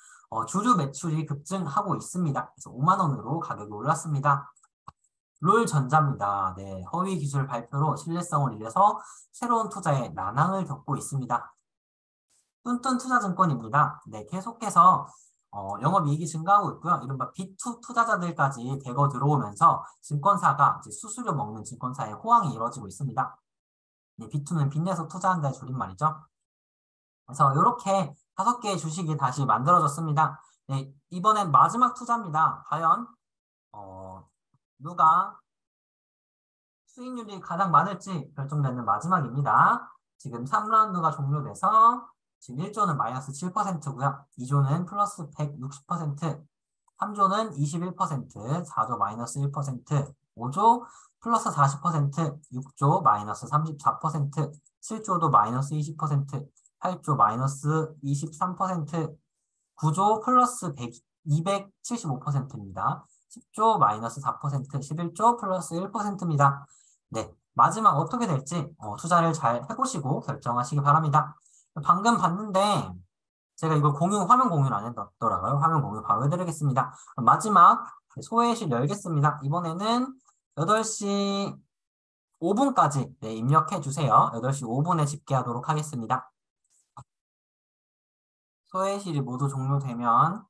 주류 매출이 급증하고 있습니다. 그래서 5만 원으로 가격이 올랐습니다. 롤전자입니다. 네, 허위 기술 발표로 신뢰성을 잃어서 새로운 투자에 난항을 겪고 있습니다. 뚠뚠 투자증권입니다. 네, 계속해서 영업이익이 증가하고 있고요. 이른바 B2 투자자들까지 대거 들어오면서 증권사가 이제 수수료 먹는 증권사의 호황이 이루어지고 있습니다. 네, B2는 빚내서 투자한다의 줄임말이죠. 그래서 이렇게 5개의 주식이 다시 만들어졌습니다. 네, 이번엔 마지막 투자입니다. 과연 누가 수익률이 가장 많을지 결정되는 마지막입니다. 지금 3라운드가 종료돼서 지금 1조는 마이너스 7%고요. 2조는 플러스 160%, 3조는 21%, 4조 마이너스 1%, 5조 플러스 40%, 6조 마이너스 34%, 7조도 마이너스 20%, 8조 마이너스 23%, 9조 플러스 275%입니다. 10조 마이너스 4%, 11조 플러스 1%입니다. 네, 마지막 어떻게 될지 투자를 잘 해보시고 결정하시기 바랍니다. 방금 봤는데 제가 이걸 화면 공유를 안 했더라고요. 화면 공유 바로 해드리겠습니다. 마지막 소외실 열겠습니다. 이번에는 8시 5분까지 입력해 주세요. 8시 5분에 집계하도록 하겠습니다. 소외실이 모두 종료되면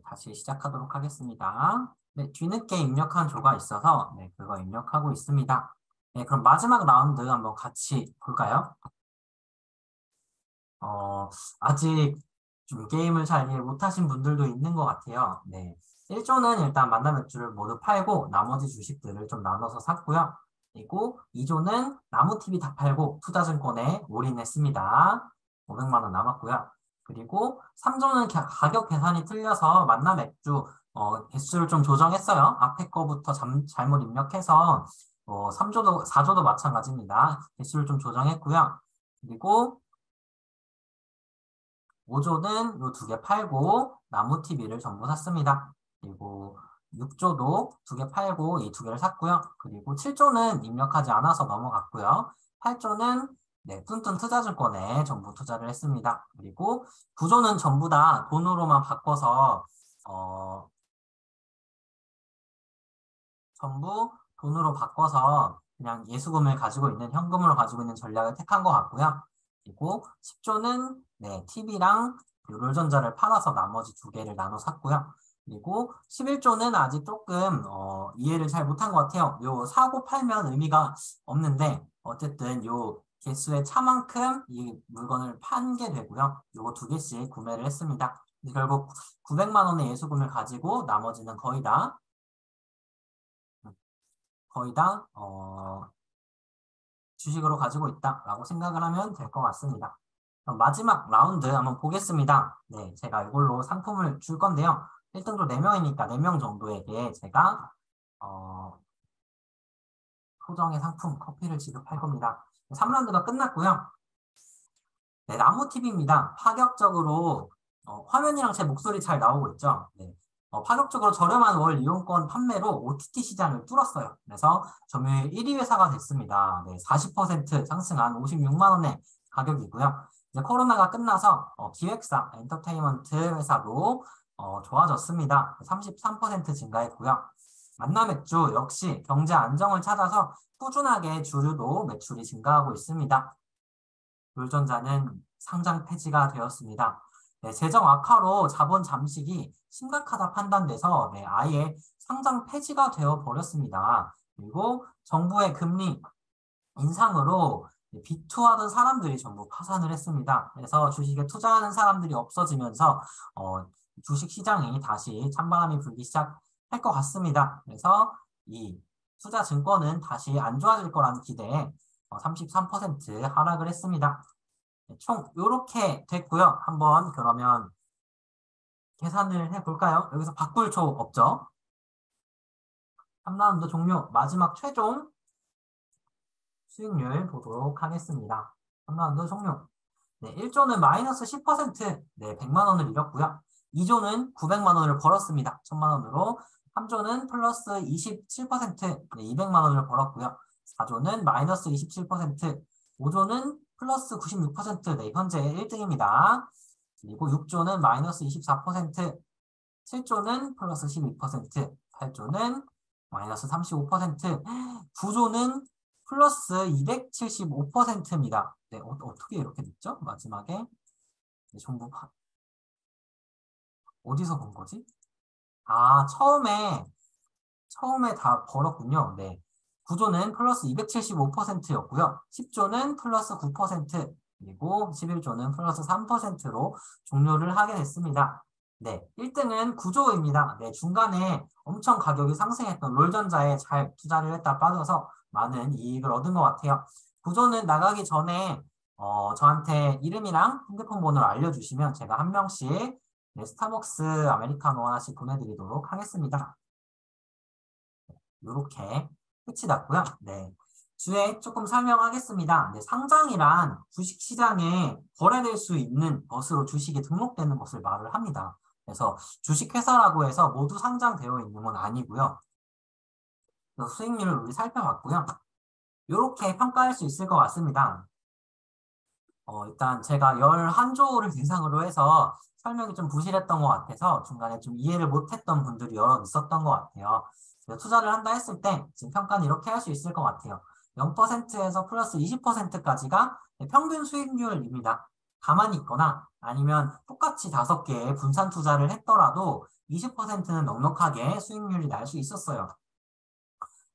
다시 시작하도록 하겠습니다. 네, 뒤늦게 입력한 조가 있어서 그거 입력하고 있습니다. 네, 그럼 마지막 라운드 한번 같이 볼까요? 아직 좀 게임을 잘 이해 못하신 분들도 있는 것 같아요. 네. 1조는 일단 만남 맥주를 모두 팔고 나머지 주식들을 좀 나눠서 샀고요. 그리고 2조는 나무TV 다 팔고 투자증권에 올인했습니다. 500만 원 남았고요. 그리고 3조는 가격 계산이 틀려서 만남 맥주 개수를 좀 조정했어요. 앞에 거부터 잘못 입력해서 4조도 마찬가지입니다. 개수를 좀 조정했고요. 그리고 5조는 요 두 개 팔고 나무TV를 전부 샀습니다. 그리고 6조도 두 개 팔고 이 두 개를 샀고요. 그리고 7조는 입력하지 않아서 넘어갔고요. 8조는 뚠뚠 투자증권에 전부 투자를 했습니다. 그리고 9조는 전부 다 돈으로만 바꿔서 전부 돈으로 바꿔서 그냥 예수금을 가지고 있는 현금으로 가지고 있는 전략을 택한 것 같고요. 그리고 10조는 TV랑 롤전자를 팔아서 나머지 두 개를 나눠 샀고요. 그리고 11조는 아직 조금 이해를 잘 못한 것 같아요. 요 사고 팔면 의미가 없는데 어쨌든 요 개수의 차만큼 이 물건을 판 게 되고요. 요거 두 개씩 구매를 했습니다. 결국 900만 원의 예수금을 가지고 나머지는 거의 다 주식으로 가지고 있다라고 생각을 하면 될 것 같습니다. 그럼 마지막 라운드 한번 보겠습니다. 네, 제가 이걸로 상품을 줄 건데요. 1등조 4명이니까 4명 정도에게 제가 소정의 상품 커피를 지급할 겁니다. 3라운드가 끝났고요. 네, 나무TV입니다. 파격적으로 화면이랑 제 목소리 잘 나오고 있죠? 네. 파격적으로 저렴한 월 이용권 판매로 OTT 시장을 뚫었어요. 그래서 점유율 1위 회사가 됐습니다. 네, 40% 상승한 56만 원의 가격이고요. 이제 코로나가 끝나서 기획사, 엔터테인먼트 회사도 좋아졌습니다. 33% 증가했고요. 만남맥주 역시 경제 안정을 찾아서 꾸준하게 주류도 매출이 증가하고 있습니다. 롤전자는 상장 폐지가 되었습니다. 네, 재정 악화로 자본 잠식이 심각하다 판단돼서 아예 상장 폐지가 되어 버렸습니다. 그리고 정부의 금리 인상으로 비투하던 사람들이 전부 파산을 했습니다. 그래서 주식에 투자하는 사람들이 없어지면서 주식 시장이 다시 찬바람이 불기 시작할 것 같습니다. 그래서 이 투자 증권은 다시 안 좋아질 거라는 기대에 33% 하락을 했습니다. 총 이렇게 됐고요. 한번 그러면 계산을 해볼까요? 여기서 바꿀 조 없죠? 3라운드 종료, 마지막 최종 수익률 보도록 하겠습니다. 3라운드 종료. 네, 1조는 마이너스 10%, 100만 원을 잃었고요. 2조는 900만 원을 벌었습니다. 1000만 원으로. 3조는 플러스 27%, 200만 원을 벌었고요. 4조는 마이너스 27%, 5조는 플러스 96%, 현재 1등입니다. 그리고 6조는 마이너스 24%, 7조는 플러스 12%, 8조는 마이너스 35%, 9조는 플러스 275%입니다. 네, 어떻게 이렇게 됐죠? 마지막에 전부 어디서 본 거지? 아, 처음에 다 벌었군요. 네. 9조는 플러스 275%였고요. 10조는 플러스 9%, 그리고 11조는 플러스 3%로 종료를 하게 됐습니다. 네, 1등은 9조입니다. 네, 중간에 엄청 가격이 상승했던 롤전자에 잘 투자를 했다 빠져서 많은 이익을 얻은 것 같아요. 9조는 나가기 전에 저한테 이름이랑 핸드폰 번호를 알려주시면 제가 한 명씩 네, 스타벅스 아메리카노 하나씩 보내드리도록 하겠습니다. 이렇게 끝이 났고요. 네. 주에 조금 설명하겠습니다. 네, 상장이란 주식시장에 거래될 수 있는 것으로 주식이 등록되는 것을 말을 합니다. 그래서 주식회사라고 해서 모두 상장되어 있는 건 아니고요. 그래서 수익률을 우리 살펴봤고요. 이렇게 평가할 수 있을 것 같습니다. 일단 제가 11조를 대상으로 해서 설명이 좀 부실했던 것 같아서 중간에 좀 이해를 못했던 분들이 여러 있었던 것 같아요. 투자를 한다 했을 때 지금 평가는 이렇게 할 수 있을 것 같아요. 0%에서 플러스 20%까지가 평균 수익률입니다. 가만히 있거나 아니면 똑같이 5개의 분산 투자를 했더라도 20%는 넉넉하게 수익률이 날 수 있었어요.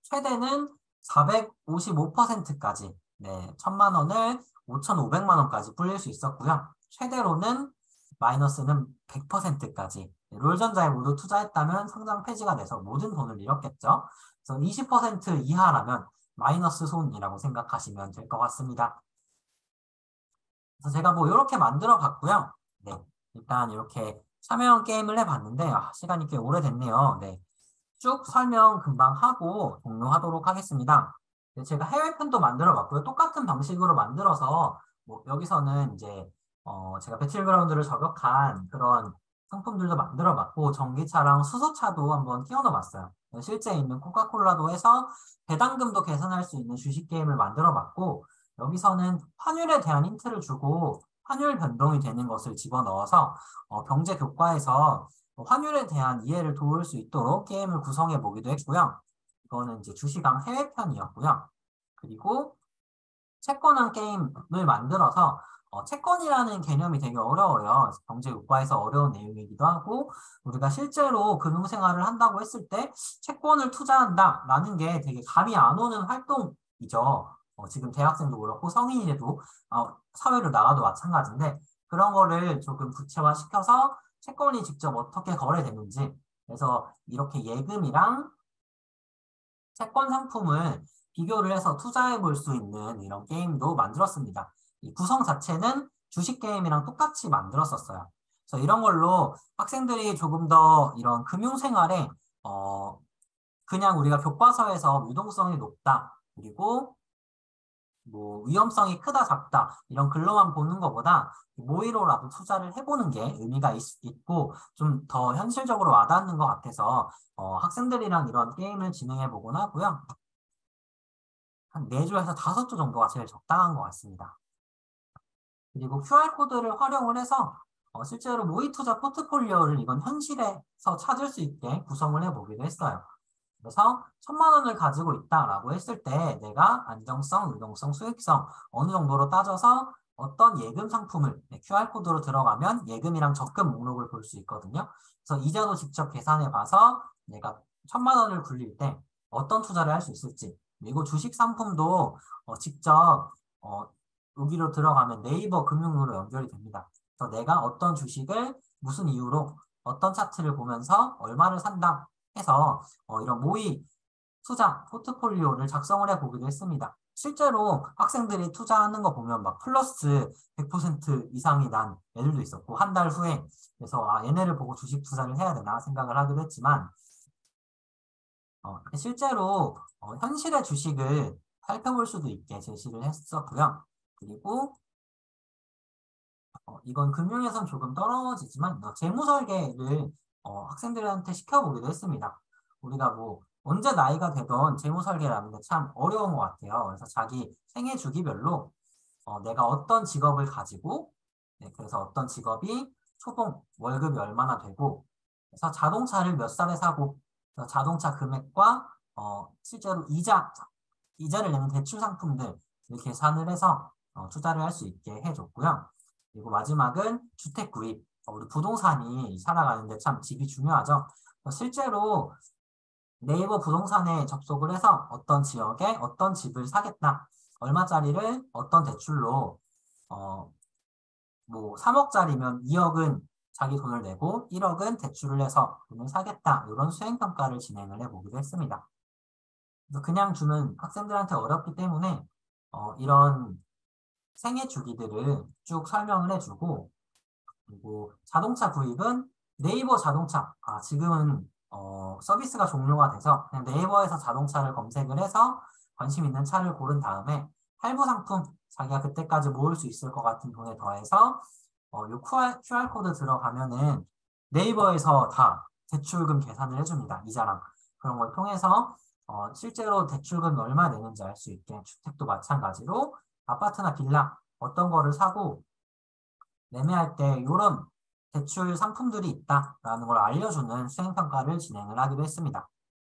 최대는 455%까지, 네, 1,000만 원을 5,500만 원까지 불릴 수 있었고요. 최대로는 마이너스는 100%까지. 롤전자에 모두 투자했다면 상장 폐지가 돼서 모든 돈을 잃었겠죠. 그래서 20% 이하라면 마이너스 손이라고 생각하시면 될 것 같습니다. 그래서 제가 뭐 이렇게 만들어 봤고요. 네, 일단 이렇게 참여형 게임을 해봤는데 시간이 꽤 오래됐네요. 네. 쭉 설명 금방 하고 종료하도록 하겠습니다. 네, 제가 해외편도 만들어 봤고요. 똑같은 방식으로 만들어서 뭐 여기서는 이제 제가 배틀그라운드를 저격한 그런 상품들도 만들어 봤고 전기차랑 수소차도 한번 끼워넣어 봤어요. 실제 있는 코카콜라도 해서 배당금도 계산할 수 있는 주식 게임을 만들어 봤고 여기서는 환율에 대한 힌트를 주고 환율 변동이 되는 것을 집어넣어서 경제 교과에서 환율에 대한 이해를 도울 수 있도록 게임을 구성해 보기도 했고요. 이거는 이제 주식왕 해외편이었고요. 그리고 채권왕 게임을 만들어서 채권이라는 개념이 되게 어려워요. 경제교과에서 어려운 내용이기도 하고 우리가 실제로 금융생활을 한다고 했을 때 채권을 투자한다라는 게 되게 감이 안 오는 활동이죠. 지금 대학생도 그렇고 성인이라도 사회로 나가도 마찬가지인데 그런 거를 조금 구체화시켜서 채권이 직접 어떻게 거래되는지 그래서 이렇게 예금이랑 채권 상품을 비교를 해서 투자해 볼 수 있는 이런 게임도 만들었습니다. 이 구성 자체는 주식 게임이랑 똑같이 만들었었어요. 그래서 이런 걸로 학생들이 조금 더 이런 금융생활에 그냥 우리가 교과서에서 유동성이 높다 그리고 뭐 위험성이 크다 작다 이런 글로만 보는 것보다 모의로라도 투자를 해보는 게 의미가 있고 좀 더 현실적으로 와닿는 것 같아서 학생들이랑 이런 게임을 진행해 보곤 하고요. 한 4조에서 5조 정도가 제일 적당한 것 같습니다. 그리고 QR코드를 활용을 해서 실제로 모의 투자 포트폴리오를 이건 현실에서 찾을 수 있게 구성을 해보기도 했어요. 그래서 1,000만 원을 가지고 있다라고 했을 때 내가 안정성, 유동성, 수익성 어느 정도로 따져서 어떤 예금 상품을 QR코드로 들어가면 예금이랑 적금 목록을 볼 수 있거든요. 그래서 이자도 직접 계산해 봐서 내가 1,000만 원을 굴릴 때 어떤 투자를 할 수 있을지 그리고 주식 상품도 직접 여기로 들어가면 네이버 금융으로 연결이 됩니다. 그래서 내가 어떤 주식을 무슨 이유로 어떤 차트를 보면서 얼마를 산다 해서 이런 모의 투자 포트폴리오를 작성을 해보기도 했습니다. 실제로 학생들이 투자하는 거 보면 막 플러스 100% 이상이 난 애들도 있었고 한 달 후에 그래서 얘네를 보고 주식 투자를 해야 되나 생각을 하기도 했지만 실제로 현실의 주식을 살펴볼 수도 있게 제시를 했었고요. 그리고 이건 금융에선 조금 떨어지지만 재무 설계를 학생들한테 시켜보기도 했습니다. 우리가 뭐 언제 나이가 되던 재무 설계라는 게 참 어려운 것 같아요. 그래서 자기 생애 주기별로 내가 어떤 직업을 가지고 그래서 어떤 직업이 초봉 월급이 얼마나 되고 그래서 자동차를 몇 살에 사고 자동차 금액과 실제로 이자를 내는 대출 상품들 계산을 해서 투자를 할 수 있게 해줬고요. 그리고 마지막은 주택 구입. 우리 부동산이 살아가는데 참 집이 중요하죠. 실제로 네이버 부동산에 접속을 해서 어떤 지역에 어떤 집을 사겠다. 얼마짜리를 어떤 대출로 뭐 3억짜리면 2억은 자기 돈을 내고 1억은 대출을 해서 돈을 사겠다. 이런 수행평가를 진행을 해보기도 했습니다. 그래서 그냥 주면 학생들한테 어렵기 때문에 이런 생애 주기들을 쭉 설명을 해주고, 그리고 자동차 구입은 네이버 자동차, 지금은 서비스가 종료가 돼서 그냥 네이버에서 자동차를 검색을 해서 관심 있는 차를 고른 다음에 할부 상품, 자기가 그때까지 모을 수 있을 것 같은 돈에 더해서 요 QR코드 들어가면은 네이버에서 다 대출금 계산을 해줍니다. 이자랑. 그런 걸 통해서 실제로 대출금이 얼마 내는지 알 수 있게, 주택도 마찬가지로 아파트나 빌라 어떤 거를 사고 매매할 때 이런 대출 상품들이 있다라는 걸 알려주는 수행평가를 진행을 하기로 했습니다.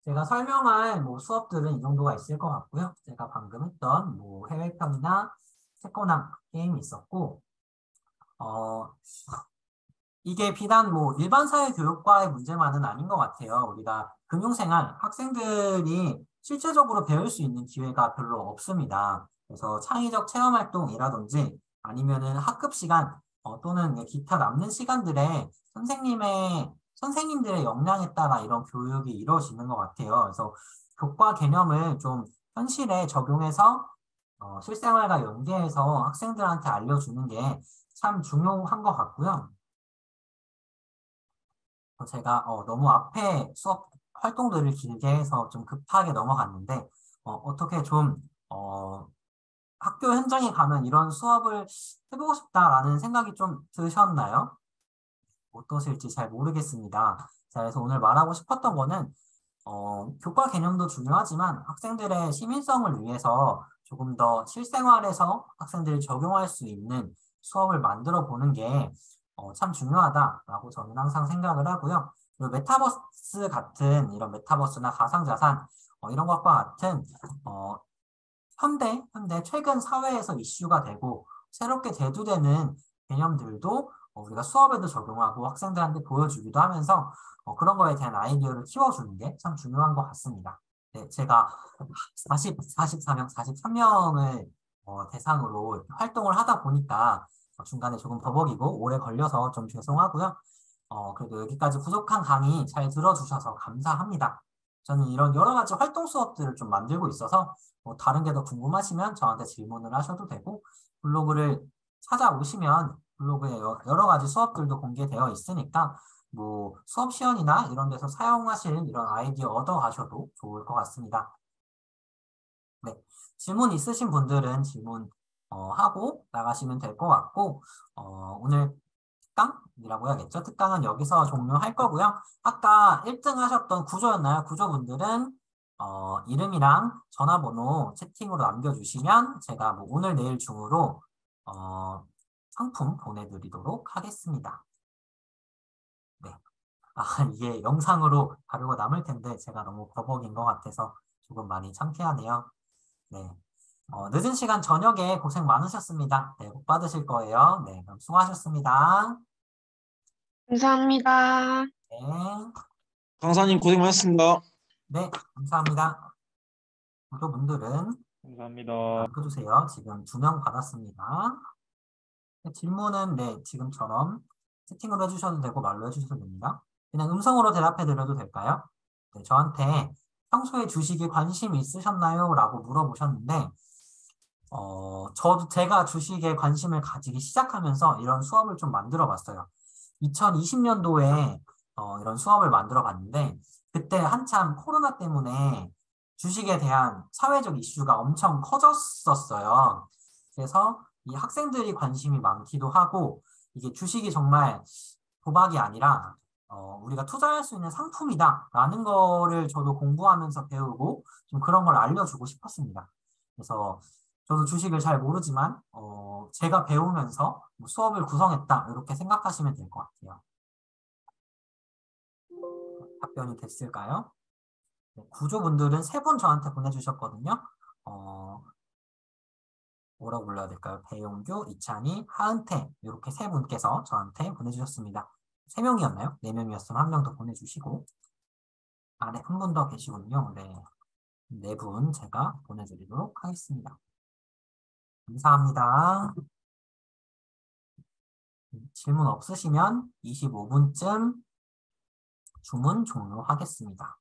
제가 설명할 수업들은 이 정도가 있을 것 같고요. 제가 방금 했던 해외편이나 태권왕 게임이 있었고, 어, 이게 비단 일반 사회교육과의 문제만은 아닌 것 같아요. 우리가 금융생활, 학생들이 실제적으로 배울 수 있는 기회가 별로 없습니다. 그래서 창의적 체험활동이라든지 아니면은 학급 시간 또는 기타 남는 시간들에 선생님들의 역량에 따라 이런 교육이 이루어지는 것 같아요. 그래서 교과 개념을 좀 현실에 적용해서 실생활과 연계해서 학생들한테 알려주는 게 참 중요한 것 같고요. 제가 너무 앞에 수업 활동들을 길게 해서 좀 급하게 넘어갔는데 어떻게 좀 학교 현장에 가면 이런 수업을 해보고 싶다라는 생각이 좀 드셨나요? 어떠실지 잘 모르겠습니다. 자, 그래서 오늘 말하고 싶었던 거는 교과 개념도 중요하지만 학생들의 시민성을 위해서 조금 더 실생활에서 학생들이 적용할 수 있는 수업을 만들어 보는 게 참 중요하다라고 저는 항상 생각을 하고요. 그리고 메타버스 같은 이런 메타버스나 가상자산 이런 것과 같은 어, 현대 최근 사회에서 이슈가 되고 새롭게 대두되는 개념들도 우리가 수업에도 적용하고 학생들한테 보여주기도 하면서 그런 거에 대한 아이디어를 키워주는 게 참 중요한 것 같습니다. 네, 제가 43명을 대상으로 활동을 하다 보니까 중간에 조금 버벅이고 오래 걸려서 좀 죄송하고요. 그래도 여기까지 부족한 강의 잘 들어주셔서 감사합니다. 저는 이런 여러 가지 활동 수업들을 좀 만들고 있어서 다른 게 더 궁금하시면 저한테 질문을 하셔도 되고 블로그를 찾아오시면 블로그에 여러 가지 수업들도 공개되어 있으니까 수업 시연이나 이런 데서 사용하실 이런 아이디어 얻어 가셔도 좋을 것 같습니다. 네, 질문 있으신 분들은 질문 하고 나가시면 될 것 같고 오늘 특강이라고 해야겠죠? 특강은 여기서 종료할 거고요. 아까 1등 하셨던 구조였나요? 구조분들은 이름이랑 전화번호 채팅으로 남겨주시면 제가 오늘 내일 중으로 상품 보내드리도록 하겠습니다. 네. 이게 영상으로 다루고 남을 텐데 제가 너무 버벅인 것 같아서 조금 많이 창피하네요. 네. 늦은 시간 저녁에 고생 많으셨습니다. 네, 복 받으실 거예요. 네, 그럼 수고하셨습니다. 감사합니다. 네. 강사님 고생 많으셨습니다. 네, 감사합니다. 구조분들은 감사합니다. 남겨주세요. 지금 2명 받았습니다. 네, 질문은 지금처럼 채팅으로 해주셔도 되고 말로 해주셔도 됩니다. 그냥 음성으로 대답해 드려도 될까요? 네, 저한테 평소에 주식에 관심 있으셨나요? 라고 물어보셨는데 제가 주식에 관심을 가지기 시작하면서 이런 수업을 좀 만들어 봤어요. 2020년도에 이런 수업을 만들어 봤는데 그때 한참 코로나 때문에 주식에 대한 사회적 이슈가 엄청 커졌었어요. 그래서 이 학생들이 관심이 많기도 하고 이게 주식이 정말 도박이 아니라 우리가 투자할 수 있는 상품이다라는 거를 저도 공부하면서 배우고 좀 그런 걸 알려주고 싶었습니다. 그래서 저도 주식을 잘 모르지만 제가 배우면서 수업을 구성했다 이렇게 생각하시면 될 것 같아요. 답변이 됐을까요? 네, 구조분들은 3분 저한테 보내주셨거든요. 뭐라고 불러야 될까요? 배용규, 이찬희, 하은태 이렇게 3분께서 저한테 보내주셨습니다. 3명이었나요? 4명이었으면 1명 더 보내주시고 네, 한 분 더 계시군요. 네, 4분 제가 보내드리도록 하겠습니다. 감사합니다. 질문 없으시면 25분쯤 주문 종료하겠습니다.